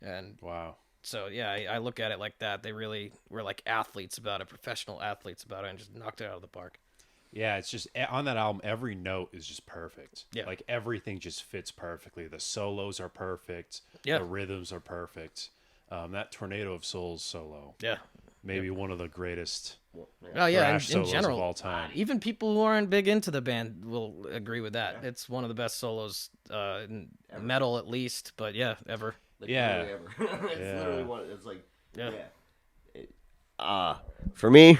S1: And
S2: Wow.
S1: so, yeah, I look at it like that. They really were like athletes about it, professional athletes about it, and just knocked it out of the park.
S2: Yeah, it's just on that album, every note is just perfect.
S1: Yeah.
S2: Like everything just fits perfectly. The solos are perfect.
S1: Yeah.
S2: The rhythms are perfect. That Tornado of Souls solo,
S1: Yeah.
S2: maybe one of the greatest
S1: Oh, yeah,
S2: thrash
S1: in
S2: solos
S1: general.
S2: of all time.
S1: Even people who aren't big into the band will agree with that. It's one of the best solos in metal, at least, but yeah, ever.
S3: like,
S2: Yeah.
S3: literally ever. It's
S2: Yeah.
S3: literally one. It's like
S1: Yeah.
S3: for me,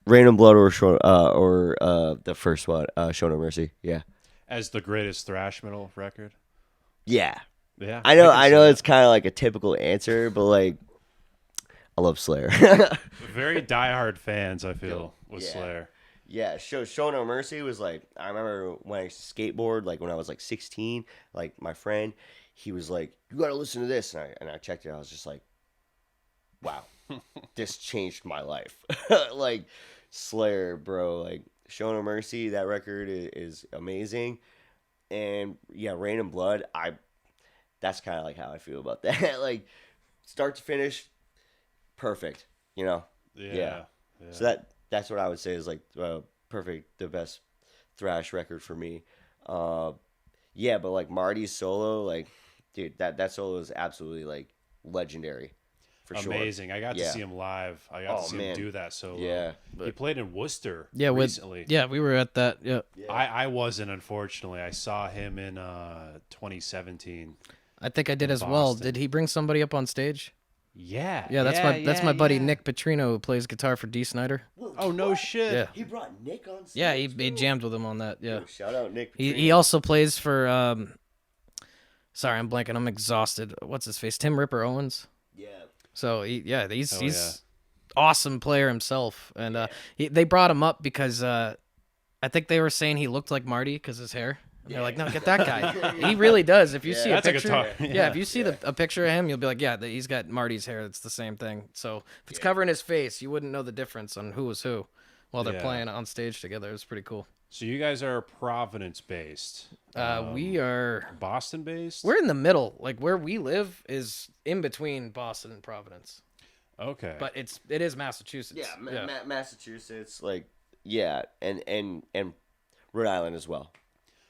S3: Rain and Blood or the first one, Show No Mercy. Yeah,
S2: As the greatest thrash metal record.
S3: yeah.
S2: Yeah,
S3: I know.
S2: can
S3: I
S2: see
S3: know
S2: that.
S3: it's kind of like a typical answer, but like, I love Slayer.
S2: Very diehard fans, I feel, with
S3: Yeah.
S2: Slayer.
S3: Yeah, Show No Mercy was like, I remember when I skateboard, like when I was like 16, like my friend, he was like, you gotta listen to this, and I checked it. I was just like, wow, this changed my life. Like Slayer, bro, like Show No Mercy, that record is amazing, and yeah, Rain and Blood, that's kind of like how I feel about that. Like start to finish, perfect.
S2: Yeah.
S3: So that's what I would say is like perfect, the best thrash record for me. Yeah, but like Marty's solo, like dude, that solo is absolutely like legendary, for sure.
S2: Amazing. I got to
S3: Yeah.
S2: see him live. I got to see
S3: man.
S2: him do that solo.
S3: Yeah,
S2: He played in Worcester
S1: Yeah,
S2: recently.
S1: we were at that. Yeah.
S2: I wasn't, unfortunately. I saw him in 2017.
S1: I think I did as well.
S2: Boston.
S1: Did he bring somebody up on stage?
S2: Yeah.
S1: Yeah, that's my buddy
S2: yeah.
S1: Nick Petrino, who plays guitar for Dee Snider.
S2: Oh, no shit.
S1: Yeah.
S3: He brought Nick on stage.
S1: Yeah, he
S3: bro.
S1: jammed with him on that. Yeah.
S3: Yo, shout out Nick.
S1: He also plays for sorry, I'm blanking. I'm exhausted. What's his face? Tim Ripper Owens.
S3: Yeah.
S1: So he's
S2: Oh,
S1: he's awesome player himself, and they brought him up because I think they were saying he looked like Marty because his hair. And they're like, no, get that guy. He really does. If you see a
S2: That's a
S1: picture,
S2: guitar.
S1: yeah, if you see a picture of him, you'll be like, yeah, he's got Marty's hair. It's the same thing. So if it's covering his face, you wouldn't know the difference on who was who while they're
S2: Yeah.
S1: playing on stage together. It's pretty cool.
S2: So you guys are Providence based.
S1: We are.
S2: Boston based?
S1: We're in the middle. Like where we live is in between Boston and Providence,
S2: Okay.
S1: but it is Massachusetts.
S3: Yeah, Massachusetts, like and Rhode Island as well.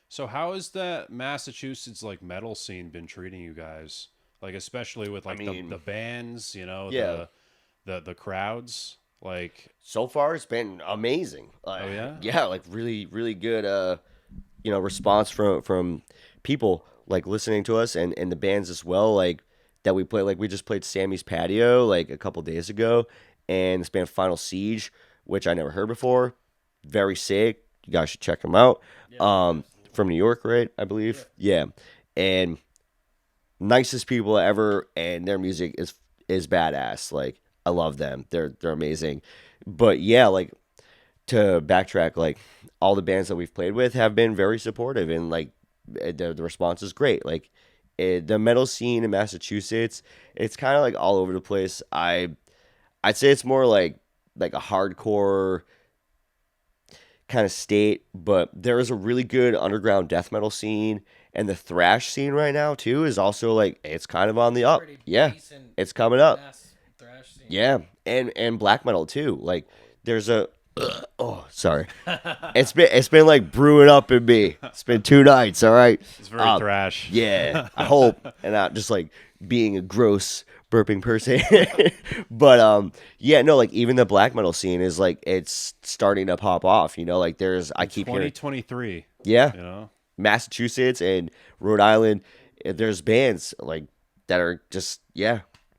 S2: So how has that Massachusetts like metal scene been treating you guys? Like especially with like
S3: mean,
S2: the bands, you know,
S3: yeah.
S2: the crowds. Like,
S3: So far, it's been amazing.
S2: oh yeah,
S3: Yeah, like really, really good. Response from people like listening to us and the bands as well. Like that we play. Like we just played Sammy's Patio like a couple days ago, and this band Final Siege, which I never heard before. Very sick. You guys should check them out. From New York, right? I believe. Yeah, and nicest people ever, and their music is badass. Like I love them. They're amazing. But yeah, like to backtrack, like all the bands that we've played with have been very supportive, and like the response is great. Like the metal scene in Massachusetts, it's kind of like all over the place. I'd say it's more like a hardcore kind of state, but there is a really good underground death metal scene, and the thrash scene right now too is also like it's kind of on the up.
S1: Pretty
S3: Yeah,
S1: decent
S3: it's coming up.
S1: mass thrash scene.
S3: Yeah, and black metal too. Like there's a oh sorry, it's been like brewing up in me. It's been 2 nights. All right,
S2: it's very thrash.
S3: yeah, I hope, and not just like being a gross burping person. But yeah, no, like even the black metal scene is like it's starting to pop off. Like I keep hearing
S2: 2023.
S3: yeah,
S2: You know,
S3: Massachusetts and Rhode Island. There's bands like that are just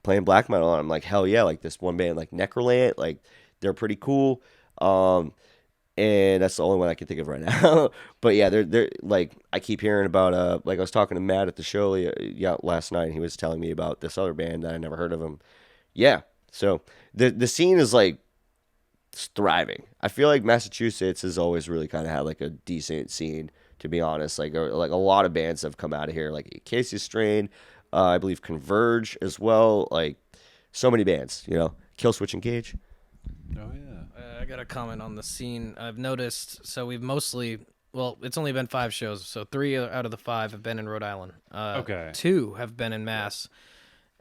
S3: playing black metal, and I'm like hell yeah, like this one band like Necrolant, like they're pretty cool. And that's the only one I can think of right now. But yeah, they're like I keep hearing about like I was talking to Matt at the show last night, and he was telling me about this other band that I never heard of them. Yeah, so the scene is like it's thriving. I feel like Massachusetts has always really kind of had like a decent scene, to be honest. Like a lot of bands have come out of here, like Casey Strain, I believe Converge as well. Like so many bands, Killswitch Engage.
S2: oh yeah.
S1: I got a comment on the scene. I've noticed. So we've mostly, well, it's only been 5 shows. So 3 out of the 5 have been in Rhode Island.
S2: Okay.
S1: 2 have been in Mass,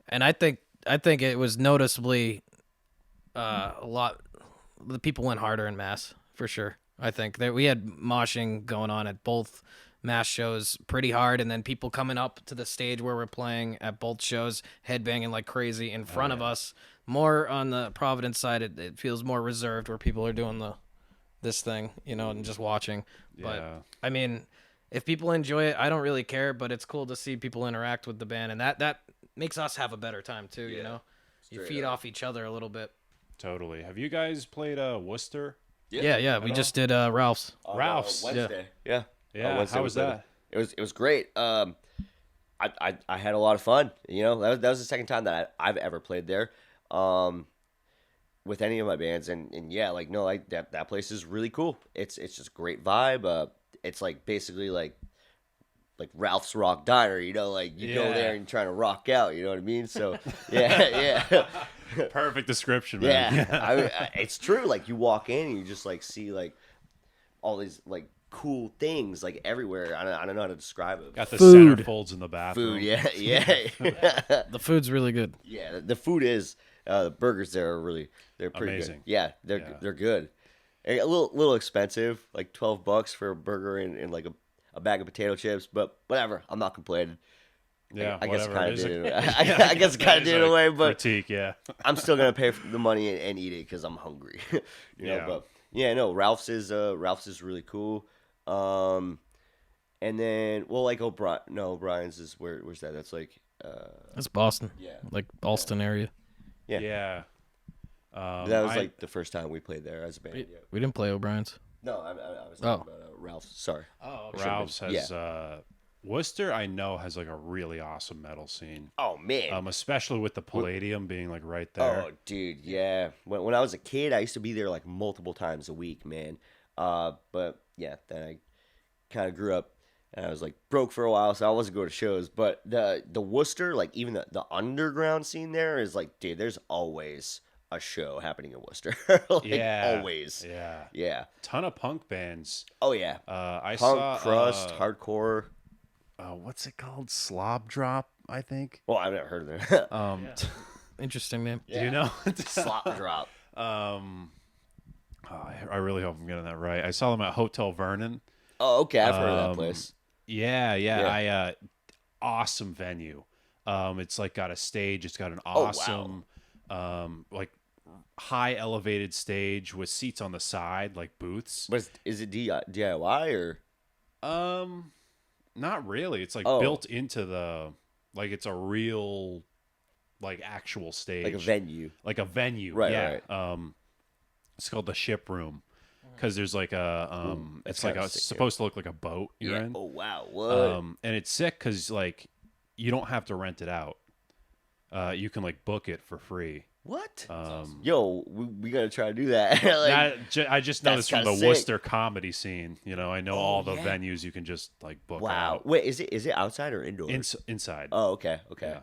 S1: and I think it was noticeably a lot. The people went harder in Mass for sure. I think that we had moshing going on at both Mass shows pretty hard, and then people coming up to the stage where we're playing at both shows, headbanging like crazy in front of us. More on the Providence side, it feels more reserved, where people are doing this thing, and just watching. But
S2: Yeah.
S1: I mean, if people enjoy it, I don't really care. But it's cool to see people interact with the band, and that makes us have a better time too. You
S3: Straight
S1: feed
S3: up.
S1: off each other a little bit.
S2: Totally. Have you guys played Worcester?
S1: Yeah. We just did Ralph's.
S3: On,
S2: Ralph's.
S3: Wednesday. Yeah.
S2: Yeah.
S3: Wednesday
S2: How was that?
S3: It was great. I had a lot of fun. That was the second time that I've ever played there, with any of my bands, and yeah, like no, like that place is really cool. It's just a great vibe. It's like basically like Ralph's Rock Diner. Like you go there and trying to rock out. You know what I mean? So yeah.
S2: Perfect description, man.
S3: Yeah, it's true. Like you walk in and you just like see like all these like cool things like everywhere. I don't know how to describe it.
S2: Got the
S1: Food.
S2: centerfolds in the bathroom.
S3: Food, yeah.
S1: The food's really good.
S3: Yeah, the food is the burgers there are they're pretty
S2: Amazing.
S3: good. Yeah, they're good. A little expensive, like $12 for a burger and like a bag of potato chips, but whatever. I'm not complaining.
S2: Yeah,
S3: I guess
S2: whatever.
S3: kind
S2: it
S3: of
S2: is.
S3: did it. I guess kind of did it away, but
S2: critique, yeah.
S3: I'm still gonna pay for the money and eat it because I'm hungry.
S2: Yeah.
S3: But yeah, no, Ralph's is really cool. And then like O'Brien's is where's that? That's like
S1: It's Boston.
S3: Yeah.
S1: Like Alston area.
S3: Yeah.
S2: Yeah.
S3: that was like the first time we played there as a band. Yeah.
S1: We didn't play O'Brien's.
S3: No, I was talking about Ralph's. Sorry.
S1: Oh,
S2: Ralph's has Worcester. I know has like a really awesome metal scene.
S3: Oh man.
S2: Especially with the Palladium being like right there.
S3: Oh, dude, yeah. When I was a kid, I used to be there like multiple times a week, man. But yeah, then I kind of grew up and I was like broke for a while, so I wasn't going to shows. But the Worcester, like even the underground scene there is like, dude, there's always a show happening in Worcester. Always. Yeah.
S2: Ton of punk bands.
S3: Oh yeah.
S2: I
S3: Punk,
S2: saw
S3: crust, hardcore.
S2: What's it called? Slob Drop, I think.
S3: Well, I've never heard of that.
S1: Interesting name.
S2: Do you know?
S3: Slop drop.
S2: I really hope I'm getting that right. I saw them at Hotel Vernon.
S3: Oh, okay. I've heard of that place.
S2: Yeah,
S3: Yeah.
S2: I awesome venue. It's like got a stage. It's got an
S3: Oh, wow.
S2: awesome, like high elevated stage with seats on the side, like booths.
S3: But is it DIY or?
S2: Not really. It's like
S3: Oh.
S2: built into the, like it's a real, like actual stage,
S3: Like a venue.
S2: like a venue.
S3: Right,
S2: Yeah.
S3: right.
S2: It's called the ship room because there's like a,
S3: that's
S2: it's like
S3: kinda
S2: a
S3: sick, too.
S2: supposed to look like a boat you're in.
S3: Oh, wow. What?
S2: And it's sick because like you don't have to rent it out. You can like book it for free.
S3: What?
S2: Um,
S3: Yo, we gotta try to do that. Like,
S2: I just know
S3: that's
S2: this from the
S3: kinda sick.
S2: Worcester comedy scene. You know, I know all the
S3: yeah.
S2: venues you can just like book
S3: wow.
S2: out.
S3: Wait, is it outside or indoor?
S2: Inside.
S3: Oh, okay. Okay.
S2: Yeah.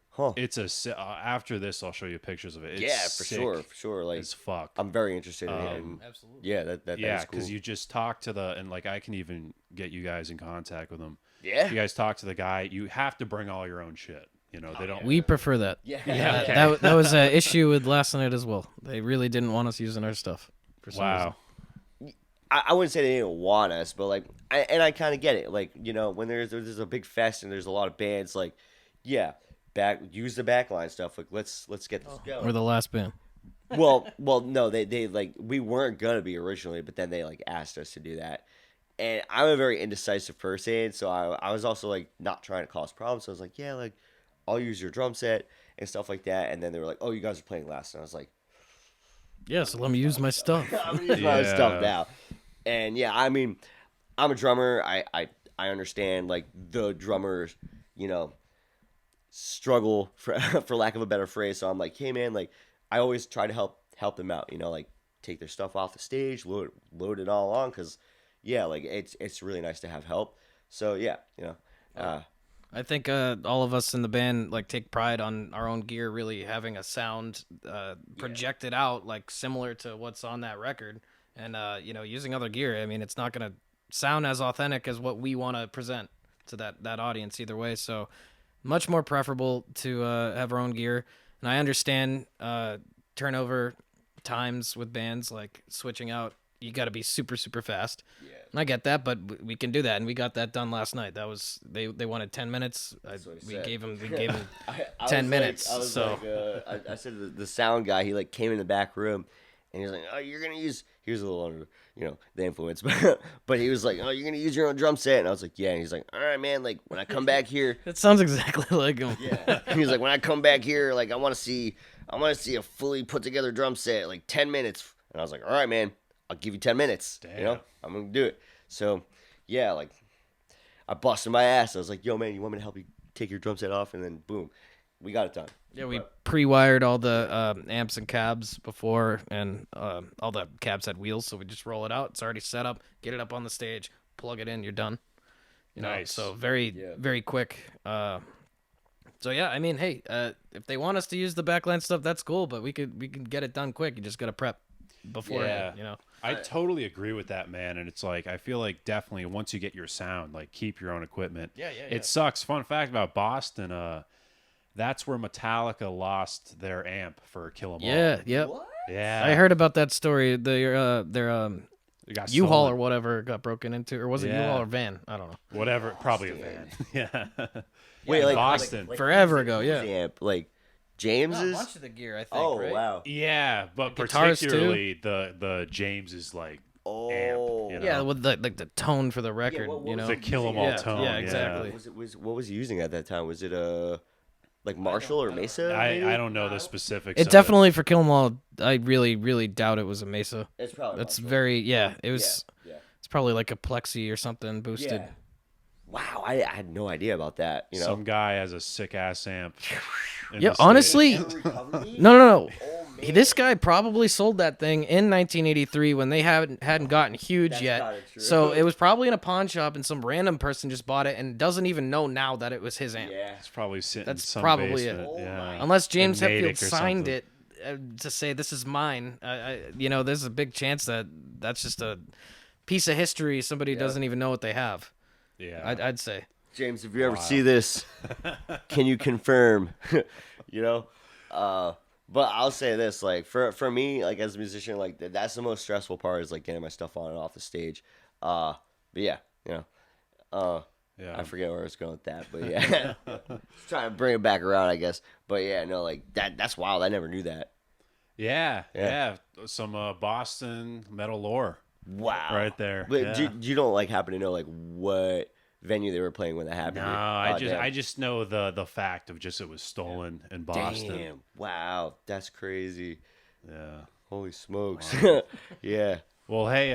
S3: Huh.
S2: It's after this, I'll show you pictures of it. It's
S3: Yeah, for
S2: sick
S3: sure, for sure. Like,
S2: as fuck.
S3: I'm very interested in it. And
S1: Absolutely.
S3: yeah, that
S2: Yeah,
S3: is cool.
S2: because you just talk to and like I can even get you guys in contact with them.
S3: Yeah.
S2: You guys talk to the guy. You have to bring all your own shit. You know, they don't.
S1: We prefer that.
S3: Yeah.
S2: Yeah, okay.
S1: That was an issue with last night as well. They really didn't want us using our stuff for some reason.
S2: Wow.
S3: I wouldn't say they didn't want us, but like, I kind of get it. Like, you know, when there's a big fest and there's a lot of bands, like, yeah, use the backline stuff. Like, let's get this going.
S1: We're the last band.
S3: well, no, they like we weren't gonna be originally, but then they like asked us to do that. And I'm a very indecisive person, so I was also like not trying to cause problems. So I was like, yeah, like I'll use your drum set and stuff like that. And then they were like, oh, you guys are playing last, and I was like,
S1: Yeah, so let me use my stuff.
S3: I'm gonna use my own stuff
S2: Yeah.
S3: now. And yeah, I mean, I'm a drummer. I understand like the drummers, you know, struggle for lack of a better phrase. So I'm like, hey man, like I always try to help them out. You know, like take their stuff off the stage, load it all on, because yeah, like it's really nice to have help. So yeah, you know,
S1: I think all of us in the band like take pride on our own gear really having a sound projected out like similar to what's on that record, and you know, using other gear. I mean, it's not gonna sound as authentic as what we want to present to that audience either way. So much more preferable to have our own gear. And I understand turnover times with bands, like switching out. You got to be super fast.
S3: yeah.
S1: And I get that, but we can do that, and we got that done last night. That was they wanted 10 minutes.
S3: What he
S1: We
S3: said.
S1: gave them
S3: I
S1: 10
S3: was
S1: minutes.
S3: Like, I was
S1: so
S3: like, I said the sound guy. He like came in the back room, and he was like, "Oh, you're gonna use." He was a little under, you know, the influence, but he was like, "Oh, you're gonna use your own drum set," and I was like, "Yeah." And he's like, "All right, man. Like when I come back here,
S1: that sounds exactly like him.
S3: yeah." He was like, "When I come back here, like I want to see a fully put together drum set, like 10 minutes." And I was like, "All right, man. I'll give you 10 minutes. You know,
S2: Damn.
S3: I'm gonna do it." So, yeah, like I busted my ass. I was like, "Yo, man, you want me to help you take your drum set off?" And then boom, we got it done.
S1: Yeah, we pre-wired all the amps and cabs before, and all the cabs had wheels, so we just roll it out. It's already set up. Get it up on the stage, plug it in, you're done. You know,
S2: Nice.
S1: so very quick. So yeah, I mean, hey, if they want us to use the backline stuff, that's cool, but we can get it done quick. You just gotta prep before,
S2: Yeah.
S1: you know.
S2: I totally agree with that, man. And it's like I feel like definitely once you get your sound, like keep your own equipment.
S1: Yeah.
S2: It sucks. Fun fact about Boston, that's where Metallica lost their amp for Kill 'Em All.
S1: Yeah, yep.
S3: What?
S2: Yeah.
S1: I heard about that story. Their
S2: It got
S1: U-Haul or
S2: stolen.
S1: whatever got broken into, or was it
S2: Yeah.
S1: U-Haul or van? I don't know.
S2: Whatever, probably a van. Yeah.
S3: Wait,
S2: Yeah,
S3: like
S2: Boston.
S1: Forever ago, yeah.
S3: Amp, like James's.
S1: of the gear, I think.
S3: Oh wow.
S2: Yeah, but
S1: Guitars, too?
S2: particularly the James is like
S3: Oh.
S2: amp, you know?
S1: Yeah, with the tone for the record,
S3: what
S1: you
S3: was
S1: know.
S2: the Kill 'Em All
S1: Yeah,
S2: tone.
S1: yeah, exactly.
S3: What was he using at that time? Was it like Marshall or Mesa? maybe?
S2: I don't know the specifics.
S1: It
S2: of
S1: definitely for Kill 'Em All. I really doubt it was a Mesa.
S3: It's probably.
S1: That's
S3: Marshall.
S1: very It was.
S3: Yeah.
S1: It's probably like a Plexi or something boosted.
S3: Yeah. Wow, I had no idea about that. You know.
S2: Some guy has a sick ass amp. in
S1: Yeah,
S2: the state.
S1: honestly,
S3: Ever recovered me?
S1: no.
S3: Oh, man.
S1: This guy probably sold that thing in 1983 when they hadn't gotten huge
S3: That's
S1: yet.
S3: kinda true.
S1: So it was probably in a pawn shop, and some random person just bought it and doesn't even know now that it was his amp.
S3: Yeah.
S2: It's probably sitting
S1: That's
S2: in some
S1: probably it.
S2: basement.
S3: Oh
S2: yeah.
S3: my-
S1: Unless James
S2: In
S1: Hetfield
S2: Natick or
S1: signed
S2: something.
S1: it to say this is mine, you know, there's a big chance that that's just a piece of history somebody doesn't even know what they have.
S2: Yeah.
S1: I'd say.
S3: James, if you ever see this, can you confirm? You know, but I'll say this: like for me, like as a musician, like that's the most stressful part is like getting my stuff on and off the stage. But yeah, you know,
S2: Yeah.
S3: I forget where I was going with that, but yeah, just trying to bring it back around, I guess. But yeah, no, like that's wild. I never knew that.
S2: Yeah.
S3: Yeah.
S2: Some Boston metal lore
S3: Wow,
S2: right there.
S3: But
S2: Yeah.
S3: you don't like happen to know like what venue they were playing when that happened?
S2: No,
S3: Oh, damn.
S2: I just know the fact of just it was stolen in Boston.
S3: Damn. Wow, that's crazy.
S2: Yeah.
S3: Holy smokes. Yeah.
S2: Well, hey,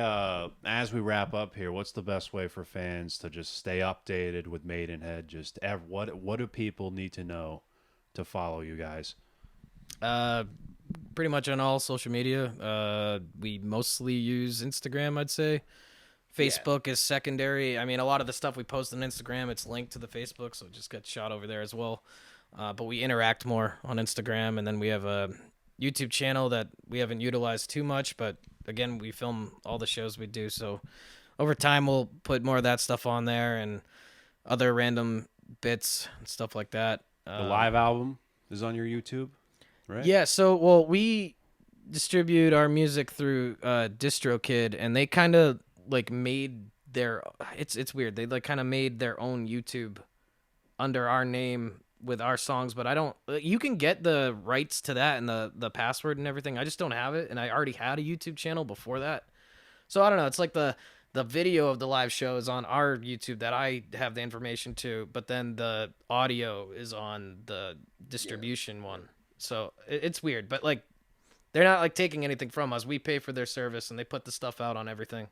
S2: as we wrap up here, what's the best way for fans to just stay updated with Maidenhead? Just what do people need to know to follow you guys?
S1: Pretty much on all social media. We mostly use Instagram, I'd say. Facebook is secondary. I mean, a lot of the stuff we post on Instagram, it's linked to the Facebook, so it just gets shot over there as well. But we interact more on Instagram, and then we have a YouTube channel that we haven't utilized too much, but again, we film all the shows we do, so over time we'll put more of that stuff on there and other random bits and stuff like that.
S2: The live album is on your YouTube, right?
S1: Yeah, so well, we distribute our music through DistroKid, and they kind of like made their it's weird. They like kind of made their own YouTube under our name with our songs, but I don't. You can get the rights to that and the password and everything. I just don't have it, and I already had a YouTube channel before that, so I don't know. It's like the video of the live show is on our YouTube that I have the information to, but then the audio is on the distribution one. So it's weird, but like they're not like taking anything from us. We pay for their service, and they put the stuff out on everything.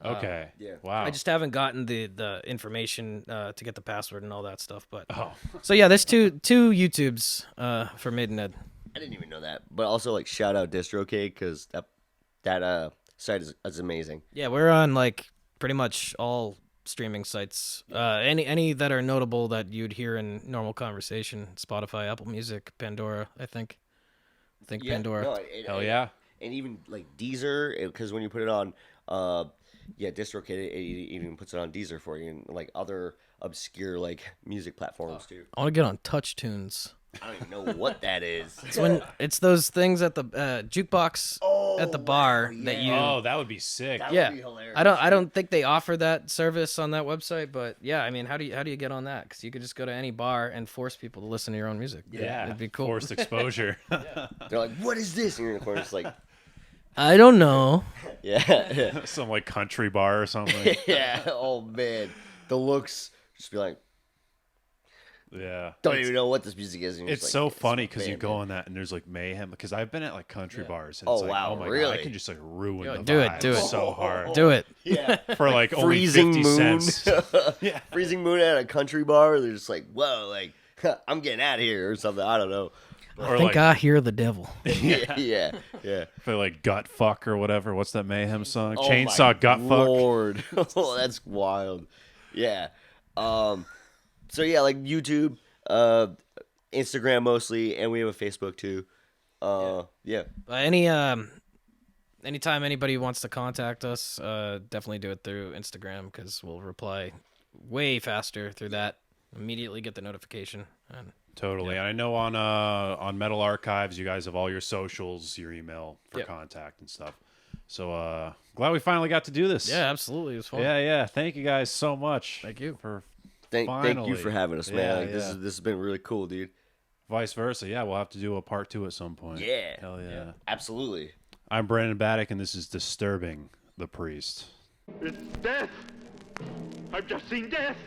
S2: Okay.
S3: Yeah.
S2: Wow.
S1: I just haven't gotten the information to get the password and all that stuff. But
S2: Oh.
S1: so yeah, there's two YouTubes for Maidenhead.
S3: I didn't even know that. But also like shout out DistroKid because that site is amazing.
S1: Yeah, we're on like pretty much all streaming sites. Any that are notable that you'd hear in normal conversation: Spotify, Apple Music, Pandora. I think Pandora.
S3: No,
S2: Hell yeah.
S3: And even like Deezer, because when you put it on, DistroKid, it even puts it on Deezer for you, and like other obscure like music platforms too.
S1: I want to get on Touch Tunes.
S3: I don't even know what that is.
S1: It's those things at the jukebox at the bar
S3: wow,
S1: that
S3: yeah.
S1: you.
S2: Oh, that would be sick.
S3: That
S1: Yeah,
S3: would be hilarious.
S1: I don't think they offer that service on that website, but yeah, I mean, how do you get on that? Because you could just go to any bar and force people to listen to your own music.
S2: Yeah.
S1: It'd be cool.
S2: Forced exposure.
S3: They're like, what is this? And you're in the corner, just like,
S1: I don't know.
S3: yeah,
S2: Some like country bar or something.
S3: yeah. Oh man, the looks just be like,
S2: Yeah.
S3: don't even know what this music is. And you're
S2: It's
S3: just
S2: so
S3: like,
S2: funny because you
S3: band,
S2: go
S3: man.
S2: on that and there's like mayhem. Because I've been at like country bars. And
S3: Oh,
S2: it's like,
S3: wow,
S2: oh my God,
S3: really?
S2: I can just like ruin
S1: Yo,
S2: the
S1: do it,
S2: vibe
S1: do it.
S2: so hard.
S1: Do it.
S3: Yeah.
S2: For like only
S3: Freezing
S2: 50
S3: moon.
S2: cents. Yeah.
S3: Freezing moon at a country bar. They're just like, whoa, like I'm getting out of here or something. I don't know.
S2: Or
S1: I think
S2: like,
S1: I hear the devil.
S3: Yeah.
S2: for like gut fuck or whatever. What's that mayhem song?
S3: Oh
S2: Chainsaw
S3: my
S2: gut fuck.
S3: Lord. Oh, that's wild. Yeah. So yeah, like YouTube, Instagram mostly, and we have a Facebook too. Yeah.
S1: But anytime anybody wants to contact us, definitely do it through Instagram because we'll reply way faster through that. Immediately get the notification. And
S2: Totally. And I know on Metal Archives, you guys have all your socials, your email for
S1: Yep.
S2: contact and stuff. So glad we finally got to do this.
S1: yeah, absolutely, it was fun.
S2: Yeah. Thank you guys so much.
S1: Thank you.
S2: For
S3: Thank you
S2: Finally.
S3: for having us, man.
S2: Yeah,
S3: Like,
S2: yeah.
S3: this has been really cool, dude.
S2: vice versa. Yeah, we'll have to do a part 2 at some point.
S3: Yeah.
S2: Hell yeah.
S3: Absolutely.
S2: I'm Brandon Battick, and this is Disturbing the Priest.
S4: It's death! I've just seen death!